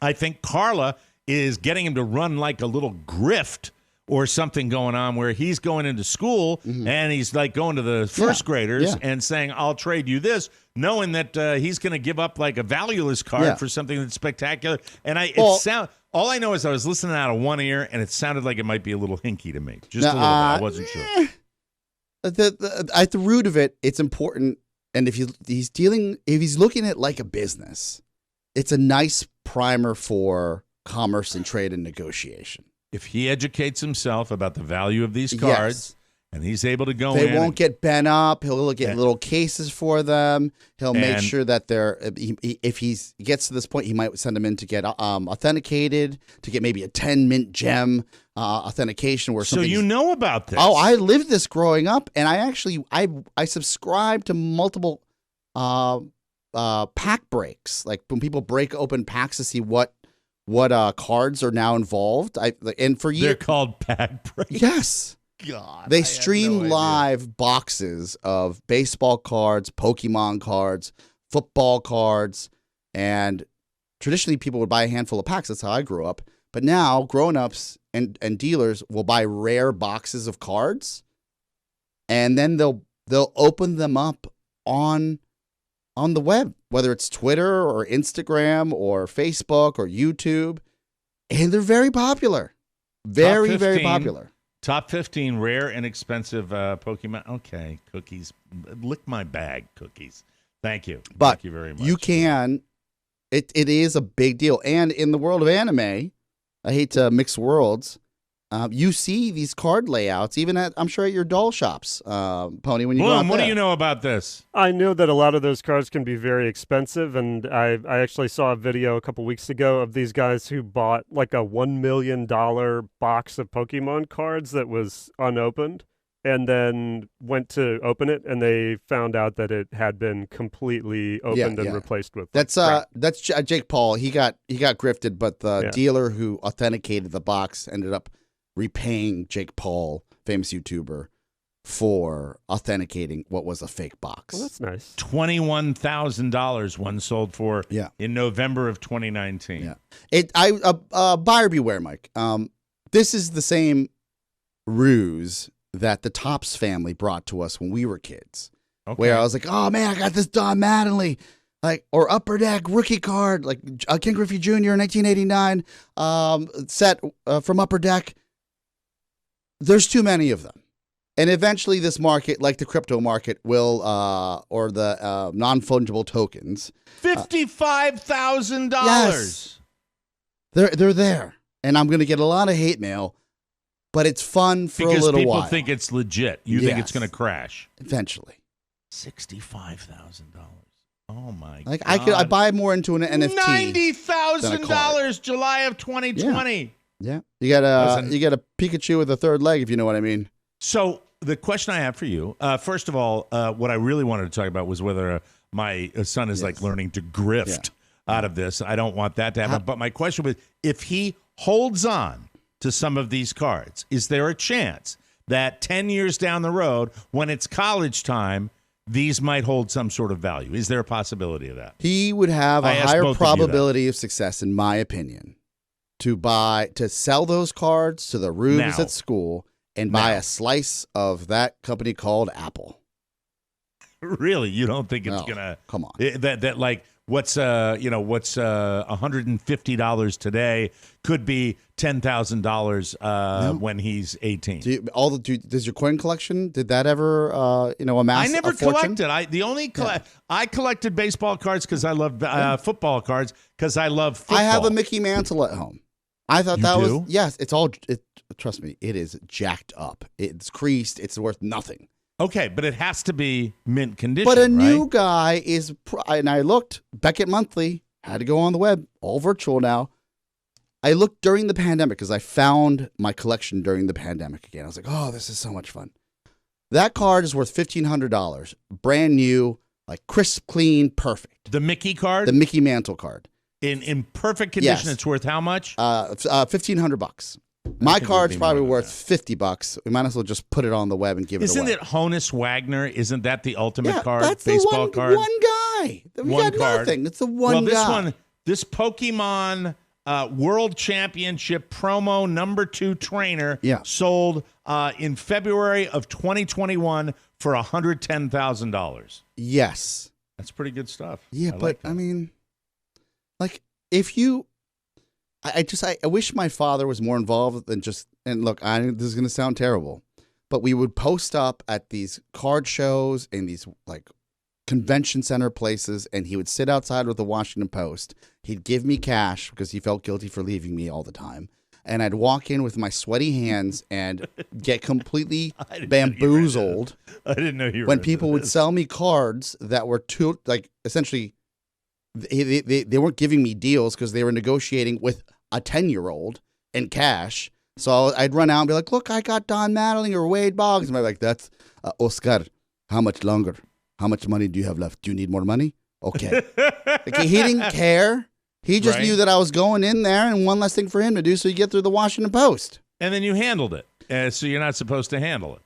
S3: I think Carla is getting him to run like a little grift or something going on where he's going into school and he's like going to the first graders and saying, I'll trade you this, knowing that he's going to give up like a valueless card for something that's spectacular. And all I know is I was listening out of one ear and it sounded like it might be a little hinky to me. Just a little bit. I wasn't sure.
S4: At the root of it, it's important. And if he's looking at it like a business, it's a nice primer for commerce and trade and negotiation.
S3: If he educates himself about the value of these cards and he's able to go in.
S4: They won't get bent up. He'll get little cases for them. He'll make sure that if he gets to this point, he might send them in to get authenticated, to get maybe a 10-mint gem authentication.
S3: So you know about this.
S4: Oh, I lived this growing up, and I subscribed to multiple pack breaks. Like when people break open packs to see what cards are now involved. And for years
S3: they're called pack breaks.
S4: Yes.
S3: God,
S4: they stream live boxes of baseball cards, Pokemon cards, football cards, and traditionally people would buy a handful of packs. That's how I grew up. But now grown-ups and dealers will buy rare boxes of cards, and then they'll open them up on the web, whether it's Twitter or Instagram or Facebook or YouTube, and they're very popular. Very popular.
S3: Top 15 rare and expensive Pokemon. Okay, cookies. Lick my bag, cookies. Thank you.
S4: But
S3: Thank you very much.
S4: You can. It is a big deal. And in the world of anime, I hate to mix worlds. You see these card layouts, even I'm sure at your doll shops, Pony. When you go out
S3: what
S4: there.
S3: do you know about this?
S5: I know that a lot of those cards can be very expensive, and I actually saw a video a couple weeks ago of these guys who bought like a $1 million box of Pokemon cards that was unopened, and then went to open it, and they found out that it had been completely opened and replaced with.
S4: That's Jake Paul. He got grifted, but the dealer who authenticated the box ended up repaying Jake Paul, famous YouTuber, for authenticating what was a fake box.
S5: Well, that's nice.
S3: $21,000 one sold for in November of 2019.
S4: Yeah. Buyer beware, Mike. This is the same ruse that the Topps family brought to us when we were kids.
S3: Okay.
S4: Where I was like, oh man, I got this Don Mattingly, or Upper Deck rookie card, like Ken Griffey Jr. 1989 set from Upper Deck. There's too many of them. And eventually this market, like the crypto market, will, or the non-fungible tokens.
S3: $55,000.
S4: Yes. They're there. And I'm going to get a lot of hate mail, but it's fun for a little while.
S3: Because people think it's legit. You think it's going to crash.
S4: Eventually.
S3: $65,000. Oh my
S4: God.
S3: I
S4: buy more into an NFT.
S3: $90,000 July of 2020.
S4: Yeah. You got a Pikachu with a third leg, if you know what I mean.
S3: So the question I have for you, first of all, what I really wanted to talk about was whether my son is like learning to grift out of this. I don't want that to happen. But my question was, if he holds on to some of these cards, is there a chance that 10 years down the road, when it's college time, these might hold some sort of value? Is there a possibility of that?
S4: He would have a higher probability of success, in my opinion, to sell those cards to the rubes at school and buy a slice of that company called Apple.
S3: Really? You don't think it's gonna
S4: come on?
S3: That like what's $150 today could be $10,000 when he's 18.
S4: Does your coin collection, did that ever amass?
S3: I never
S4: a fortune?
S3: collected. I collected baseball cards because I love football cards because I love football.
S4: I have a Mickey Mantle at home. I thought it's all. Trust me, it is jacked up. It's creased. It's worth nothing.
S3: Okay, but it has to be mint condition.
S4: But a new guy is, and I looked, Beckett Monthly, had to go on the web, all virtual now. I looked during the pandemic because I found my collection during the pandemic again. I was like, oh, this is so much fun. That card is worth $1,500, brand new, like crisp, clean, perfect.
S3: The Mickey card?
S4: The Mickey Mantle card.
S3: In perfect condition, It's worth how much?
S4: $1,500. My card's probably worth $50. We might as well just put it on the web and give it away.
S3: Isn't it Honus Wagner? Isn't that the ultimate card?
S4: That's
S3: baseball
S4: the
S3: card?
S4: One guy. We got nothing. It's the one guy.
S3: This Pokemon World Championship promo #2 trainer sold in February of 2021 for $110,000.
S4: Yes.
S3: That's pretty good stuff.
S4: Yeah, I mean, like, if you... I wish my father was more involved than just, and look, this is going to sound terrible, but we would post up at these card shows and these like convention center places, and he would sit outside with the Washington Post. He'd give me cash because he felt guilty for leaving me all the time. And I'd walk in with my sweaty hands and get completely bamboozled.
S3: I didn't know you were
S4: when people would sell me cards that were too, like, essentially, they weren't giving me deals because they were negotiating with a 10-year-old in cash. So I'd run out and be like, look, I got Don Mattingly or Wade Boggs. And I'd be like, that's Oscar. How much longer? How much money do you have left? Do you need more money? Okay. Like, he didn't care. He just knew that I was going in there and one less thing for him to do so you get through the Washington Post.
S3: And then you handled it. So you're not supposed to handle it.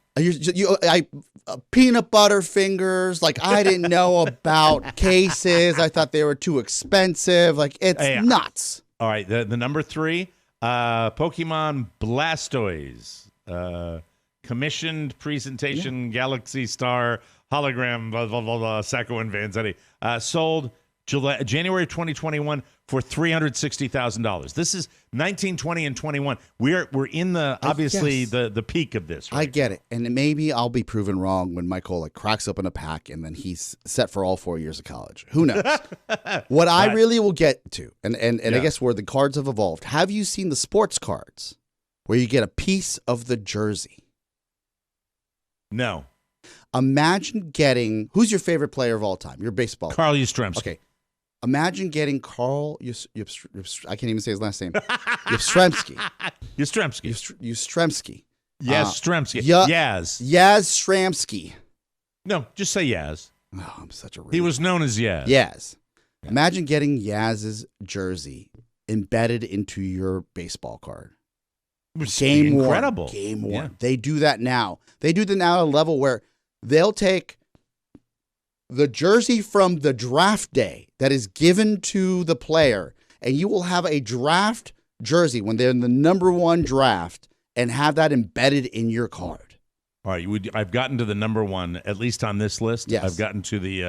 S4: Peanut butter fingers. Like, I didn't know about cases. I thought they were too expensive. Like, it's nuts.
S3: All right. The #3, Pokemon Blastoise. Commissioned presentation, Galaxy Star, hologram, blah, blah, blah, blah, Sacco and Vanzetti. Sold January 2021 for $360,000. This is 19, 20, and 21. We're in the obviously the peak of this. Right?
S4: I get it, and maybe I'll be proven wrong when Michael cracks open a pack and then he's set for all 4 years of college. Who knows? What I really will get to, and I guess where the cards have evolved. Have you seen the sports cards where you get a piece of the jersey?
S3: No.
S4: Imagine getting, who's your favorite player of all time? Your baseball.
S3: Carl Yastrzemski.
S4: Okay. Imagine getting Carl, I can't even say his last name. Yastrzemski. Yastrzemski.
S3: Yes, Stremski.
S4: Yaz Stramski.
S3: No, just say Yaz.
S4: Oh, I'm such a.
S3: He was known as Yaz.
S4: Yaz. Imagine getting Yaz's jersey embedded into your baseball card. Game
S3: incredible.
S4: Worn. Game worn. Yeah. They do that now. They do that now at a level where they'll take the jersey from the draft day that is given to the player, and you will have a draft jersey when they're in the number 1 draft and have that embedded in your card.
S3: All right, I've gotten to the number 1, at least on this list.
S4: Yes.
S3: I've gotten to the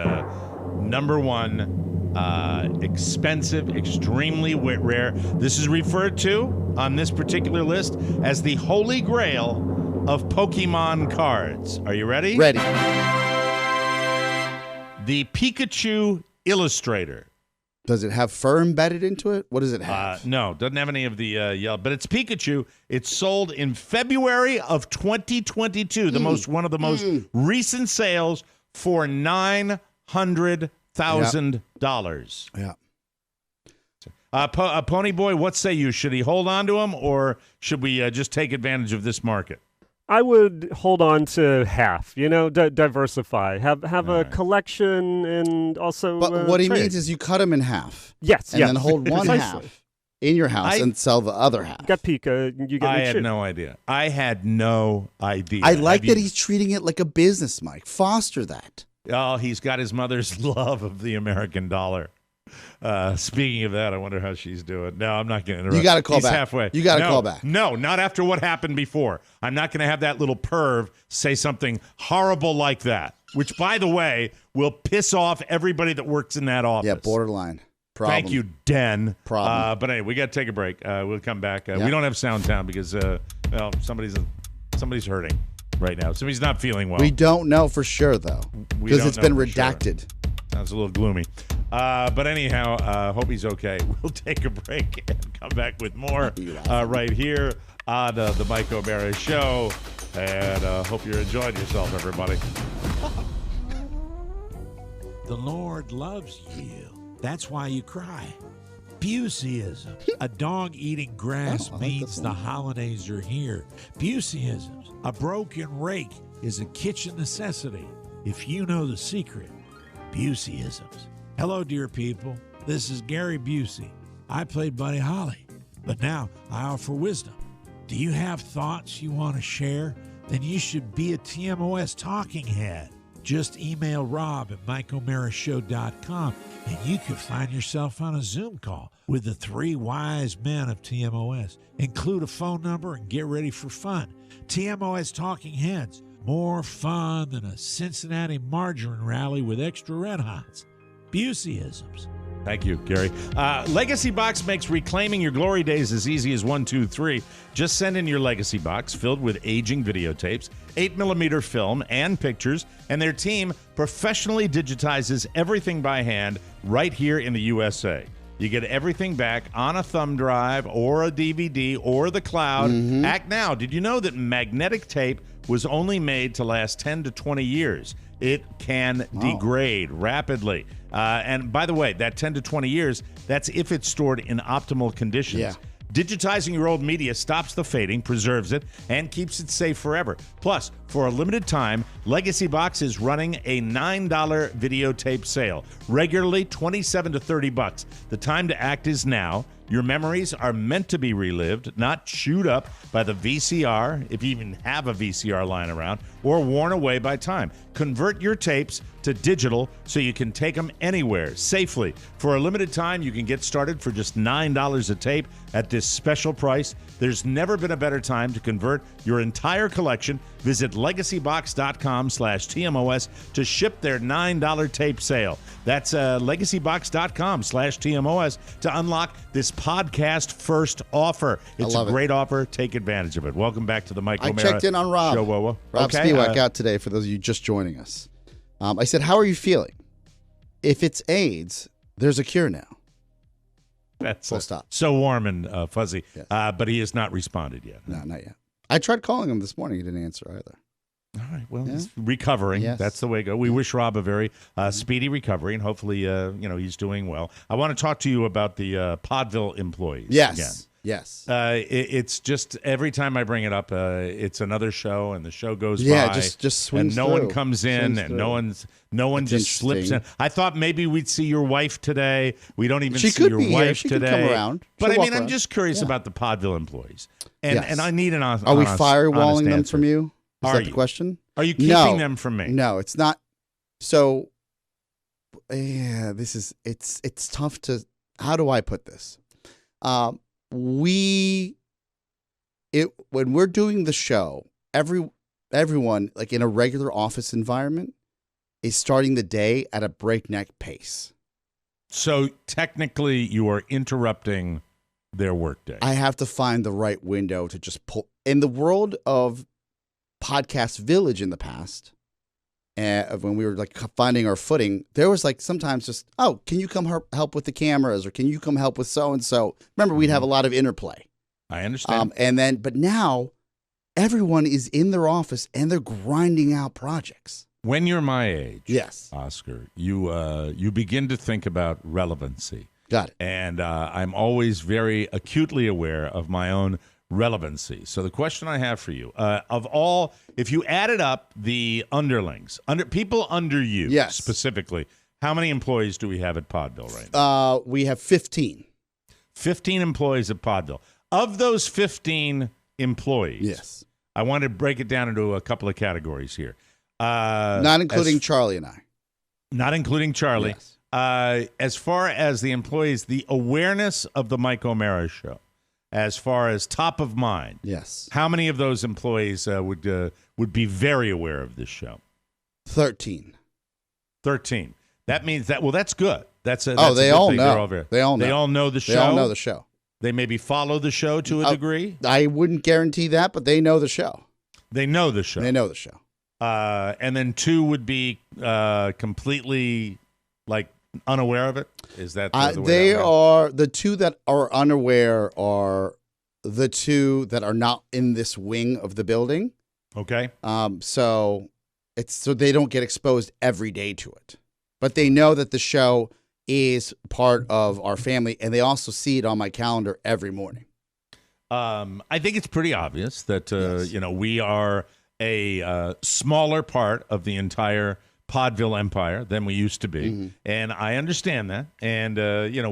S3: number 1 expensive, extremely rare. This is referred to on this particular list as the Holy Grail of Pokemon cards. Are you ready?
S4: Ready.
S3: The Pikachu Illustrator.
S4: Does it have fur embedded into it? What does it have?
S3: No, doesn't have any of the yellow, but it's Pikachu. It's sold in February of 2022, one of the most recent sales for $900,000.
S4: Yeah.
S3: Pony Boy, what say you? Should he hold on to him, or should we just take advantage of this market?
S5: I would hold on to half, diversify. Have a collection and also
S4: But what he
S5: trade.
S4: means is you cut them in half.
S5: Yes,
S4: and then hold one half in your house and sell the other half.
S5: Got Pika, you get
S3: I had no idea. I
S4: like that he's treating it like a business, Mike. Foster that.
S3: Oh, he's got his mother's love of the American dollar. Speaking of that, I wonder how she's doing. No, I'm not going to interrupt.
S4: You got to call
S3: He's
S4: back.
S3: halfway.
S4: You got to call back.
S3: No, not after what happened before. I'm not going to have that little perv say something horrible like that, which, by the way, will piss off everybody that works in that office.
S4: Yeah, borderline. Problem.
S3: Thank you, Den.
S4: Problem.
S3: But anyway, we got to take a break. We'll come back. We don't have Soundtown because, somebody's hurting right now. Somebody's not feeling well.
S4: We don't know for sure, though, because it's been redacted.
S3: Sure. Sounds a little gloomy. But anyhow, hope he's okay. We'll take a break and come back with more right here on the Mike O'Mara Show. And hope you're enjoying yourself, everybody.
S9: The Lord loves you. That's why you cry. Busyism. A dog eating grass means the holidays are here. Busyisms. A broken rake is a kitchen necessity. If you know the secret, Busyisms. Hello, dear people. This is Gary Busey. I played Buddy Holly, but now I offer wisdom. Do you have thoughts you want to share? Then you should be a TMOS talking head. Just email Robb at MikeO'MaraShow.com and you can find yourself on a Zoom call with the 3 wise men of TMOS. Include a phone number and get ready for fun. TMOS Talking Heads. More fun than a Cincinnati margarine rally with extra red hots. Busyisms.
S3: Thank you, Gary. Legacy Box makes reclaiming your glory days as easy as 1, 2, 3. Just send in your Legacy Box filled with aging videotapes, 8mm film, and pictures, and their team professionally digitizes everything by hand right here in the USA. You get everything back on a thumb drive or a DVD or the cloud. Act now. Did you know that magnetic tape was only made to last 10 to 20 years? It can degrade rapidly. And by the way, that 10 to 20 years, that's if it's stored in optimal conditions.
S4: Yeah.
S3: Digitizing your old media stops the fading, preserves it, and keeps it safe forever. Plus, for a limited time, Legacy Box is running a $9 videotape sale. Regularly, $27 to $30. The time to act is now. Your memories are meant to be relived, not chewed up by the VCR, if you even have a VCR lying around, or worn away by time. Convert your tapes to digital so you can take them anywhere safely. For a limited time, you can get started for just $9 a tape at this special price. There's never been a better time to convert your entire collection. Visit legacybox.com/TMOS to ship their $9 tape sale. That's legacybox.com/TMOS to unlock this podcast first offer. It's a great offer. Take advantage of it. Welcome back to the Mike O'Mara
S4: checked in on Robb.
S3: Show. Whoa.
S4: Robb Spiewak out today for those of you just joining us. I said, how are you feeling? If it's AIDS, there's a cure now.
S3: That's
S4: Full stop.
S3: So warm and fuzzy.
S4: Yes.
S3: But he has not responded yet.
S4: No, not yet. I tried calling him this morning. He didn't answer either.
S3: All right. Well, he's recovering.
S4: Yes.
S3: That's the way to go. We wish Robb a very speedy recovery, and hopefully, he's doing well. I want to talk to you about the Podville employees.
S4: Yes.
S3: Again.
S4: Yes.
S3: It's just every time I bring it up, it's another show, and the show goes by.
S4: Yeah, just swings
S3: and no
S4: through.
S3: one comes in,
S4: Swings
S3: and
S4: through.
S3: no one just slips in. I thought maybe we'd see your wife today. We don't even
S4: She
S3: see
S4: could
S3: your
S4: be here.
S3: wife
S4: She
S3: today.
S4: could come around.
S3: But
S4: She'll
S3: I mean,
S4: walk
S3: I'm
S4: around.
S3: just curious
S4: Yeah.
S3: about the Podville employees, and
S4: Yes.
S3: I need an honest.
S4: Are we
S3: honest
S4: firewalling them
S3: answer.
S4: from you? Is
S3: Are
S4: that the
S3: you?
S4: question?
S3: Are you keeping them from me?
S4: No, it's not. So, it's tough to. How do I put this? When we're doing the show, everyone like in a regular office environment is starting the day at a breakneck pace.
S3: So technically, you are interrupting their workday.
S4: I have to find the right window to just pull. In the world of Podcast Village in the past, when we were like finding our footing, there was like sometimes just, oh, can you come help with the cameras, or can you come help with so and so? Remember, we'd have a lot of interplay.
S3: I understand.
S4: But now everyone is in their office and they're grinding out projects.
S3: When you're my age,
S4: yes,
S3: Oscar, you begin to think about relevancy.
S4: Got it.
S3: And I'm always very acutely aware of my own relevancy. So the question I have for you, if you added up the underlings, people under you specifically, how many employees do we have at Podville right now?
S4: We have 15.
S3: 15 employees at Podville. Of those 15 employees,
S4: yes,
S3: I want to break it down into a couple of categories here.
S4: Not including Charlie and I.
S3: Not including Charlie.
S4: Yes.
S3: As far as the employees, the awareness of the Mike O'Mara Show, as far as top of mind,
S4: yes,
S3: how many of those employees would be very aware of this show?
S4: 13.
S3: 13. That means that. Well, that's good. That's
S4: they
S3: a good
S4: all
S3: thing.
S4: know. They all know.
S3: They all know the show.
S4: They all know the show.
S3: They maybe follow the show to a degree.
S4: I wouldn't guarantee that, but they know the show.
S3: They know the show.
S4: They know the show.
S3: And then 2 would be completely like unaware of it. Is that the way
S4: they
S3: that works?
S4: are the 2 that are unaware are the 2 that are not in this wing of the building.
S3: Okay.
S4: So they don't get exposed every day to it, but they know that the show is part of our family, and they also see it on my calendar every morning.
S3: I think it's pretty obvious that we are a smaller part of the entire Podville empire than we used to be, and I understand that. And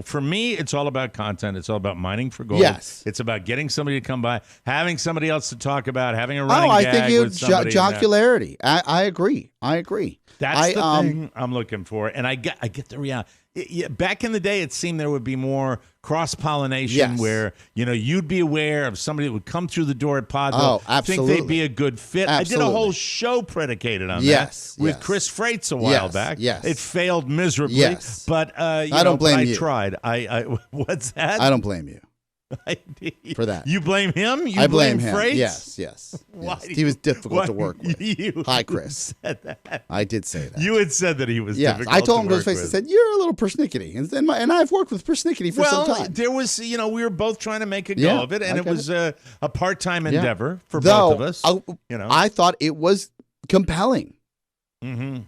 S3: for me, it's all about content. It's all about mining for gold.
S4: Yes,
S3: it's about getting somebody to come by, having somebody else to talk about, having a running
S4: I
S3: gag
S4: think you
S3: with somebody.
S4: jocularity. I agree.
S3: That's the thing I'm looking for, and I get the reality. Back in the day, it seemed there would be more cross-pollination where, you'd be aware of somebody that would come through the door at Podville, think they'd be a good fit.
S4: Absolutely.
S3: I did a whole show predicated on that with Chris Freitz a while back.
S4: Yes.
S3: It failed miserably,
S4: yes.
S3: but
S4: I don't blame you.
S3: I tried. What's that?
S4: I don't blame you. For that.
S3: You blame him?
S4: I blame him.
S3: Freitz?
S4: Yes. He was difficult to work with. Hi, Chris.
S3: Said that.
S4: I did say that.
S3: You had said that he was difficult
S4: I told him to
S3: to
S4: his face,
S3: work
S4: I
S3: with.
S4: said, you're a little persnickety. And I've worked with persnickety for some time.
S3: There was, we were both trying to make a go of it, and it was a part-time endeavor for
S4: Though,
S3: both of us.
S4: I thought it was compelling.
S3: Mm-hmm.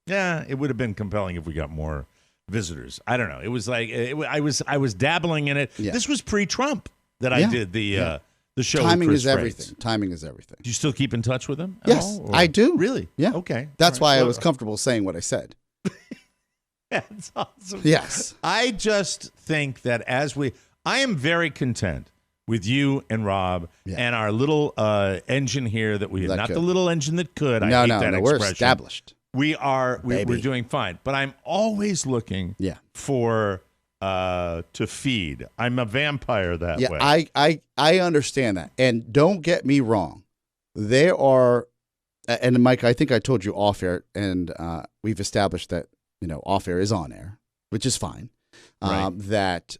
S3: Yeah, it would have been compelling if we got more visitors. I don't know. It was like I was dabbling in it.
S4: Yeah.
S3: This was pre-Trump that I did the show.
S4: Timing
S3: with
S4: is
S3: Chris
S4: everything.
S3: Freitz.
S4: Timing is everything.
S3: Do you still keep in touch with him?
S4: Yes, I do.
S3: Really?
S4: Yeah.
S3: Okay.
S4: That's
S3: All
S4: why
S3: right.
S4: I was comfortable saying what I said.
S3: That's awesome.
S4: Yes.
S3: I just think that I am very content with you and Rob and our little engine here that we have. Not the little engine that could. I hate that expression.
S4: We're established.
S3: We're doing fine. But I'm always looking for to feed. I'm a vampire that way.
S4: I understand that. And don't get me wrong. There are, and Mike, I think I told you off air, and we've established that, off air is on air, which is fine.
S3: Right.
S4: That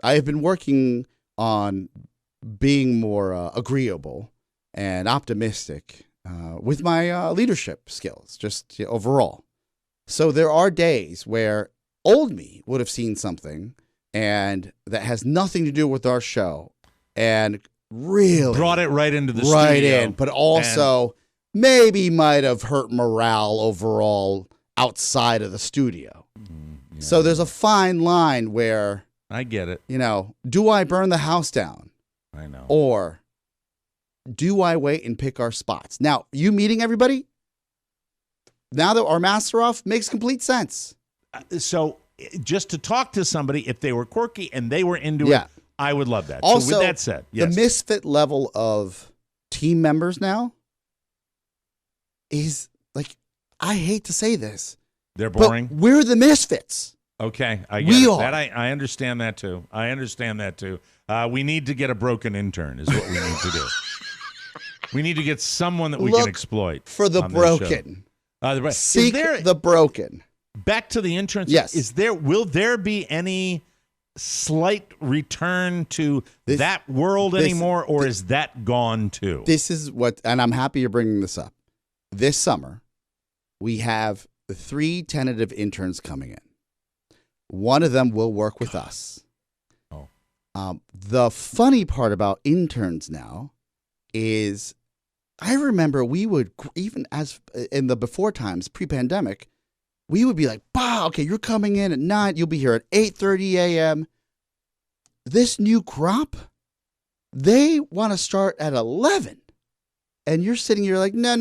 S4: I have been working on being more agreeable and optimistic with my leadership skills, just overall. So there are days where old me would have seen something and that has nothing to do with our show and really
S3: brought it right into the
S4: studio. But also maybe might have hurt morale overall outside of the studio. So there's a fine line where
S3: I get it.
S4: Do I burn the house down?
S3: I know.
S4: Or do I wait and pick our spots? Now, you meeting everybody, now that our masks are off, makes complete sense.
S3: So just to talk to somebody, if they were quirky and they were into it, I would love that.
S4: Also,
S3: so with that said,
S4: the misfit level of team members now is like, I hate to say this.
S3: They're boring.
S4: But we're the misfits.
S3: Okay, I get it. That I understand that too. We need to get a broken intern is what we need to do. We need to get someone that we can exploit.
S4: For the broken. Seek the broken.
S3: Back to the interns.
S4: Yes.
S3: Will there be any slight return to that world anymore, or is that gone too?
S4: This is what, and I'm happy you're bringing this up. This summer, we have 3 tentative interns coming in. One of them will work with us. The funny part about interns now is I remember we would, even as in the before times, pre-pandemic, we would be like, wow, okay, you're coming in at 9, you'll be here at 8:30 a.m. This new crop, they want to start at 11. And you're sitting here like, no,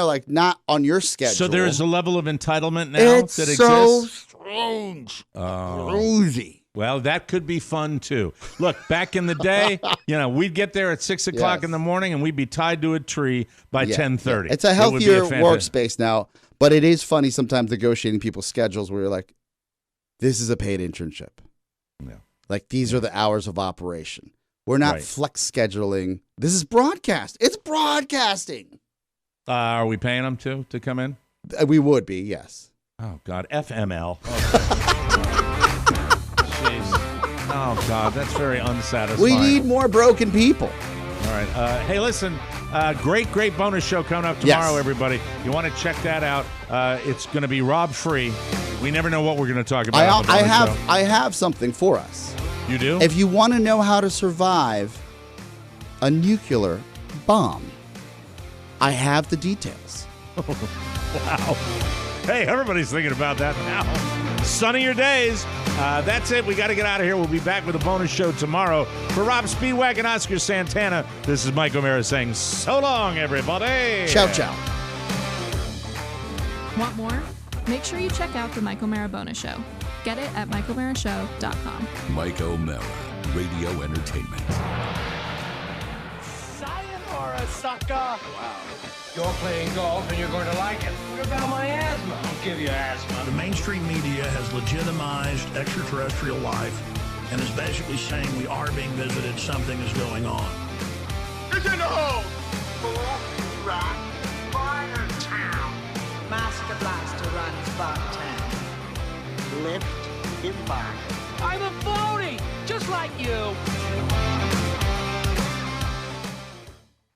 S4: like not on your schedule.
S3: So there is a level of entitlement now
S4: that
S3: exists?
S4: So strange. Crazy.
S3: Well, that could be fun too. Look, back in the day, we'd get there at 6 o'clock in the morning and we'd be tied to a tree by 10:30.
S4: It's a healthier workspace now, but it is funny sometimes negotiating people's schedules where you're like, this is a paid internship.
S3: Yeah.
S4: Like these are the hours of operation. We're not flex scheduling. This is broadcast. It's broadcasting.
S3: Are we paying them to come in?
S4: We would be, yes.
S3: Oh, God. FML. Jeez. Oh, God. That's very unsatisfying.
S4: We need more broken people.
S3: All right. Hey, listen. Great bonus show coming up tomorrow, everybody. You want to check that out. It's going to be Robb free. We never know what we're going to talk about.
S4: I have something for us.
S3: You do?
S4: If you want to know how to survive a nuclear bomb, I have the details.
S3: Wow. Hey, everybody's thinking about that now. Sunnier days. That's it. We got to get out of here. We'll be back with a bonus show tomorrow. For Rob Speedwagon and Oscar Santana, this is Mike O'Mara saying so long, everybody.
S4: Ciao, ciao.
S13: Want more? Make sure you check out the Mike O'Mara bonus show. Get it at MikeO'MaraShow.com.
S1: Mike O'Mara, radio entertainment.
S14: Sayonara, sucker! Wow. You're playing golf and you're going to like it. What about my asthma? I'll give you asthma.
S15: The mainstream media has legitimized extraterrestrial life and is basically saying we are being visited, something is going on.
S14: It's in the hole! Right. Fire town.
S16: Master Blaster runs Bartown. Lift him back.
S14: I'm a phony, just like you.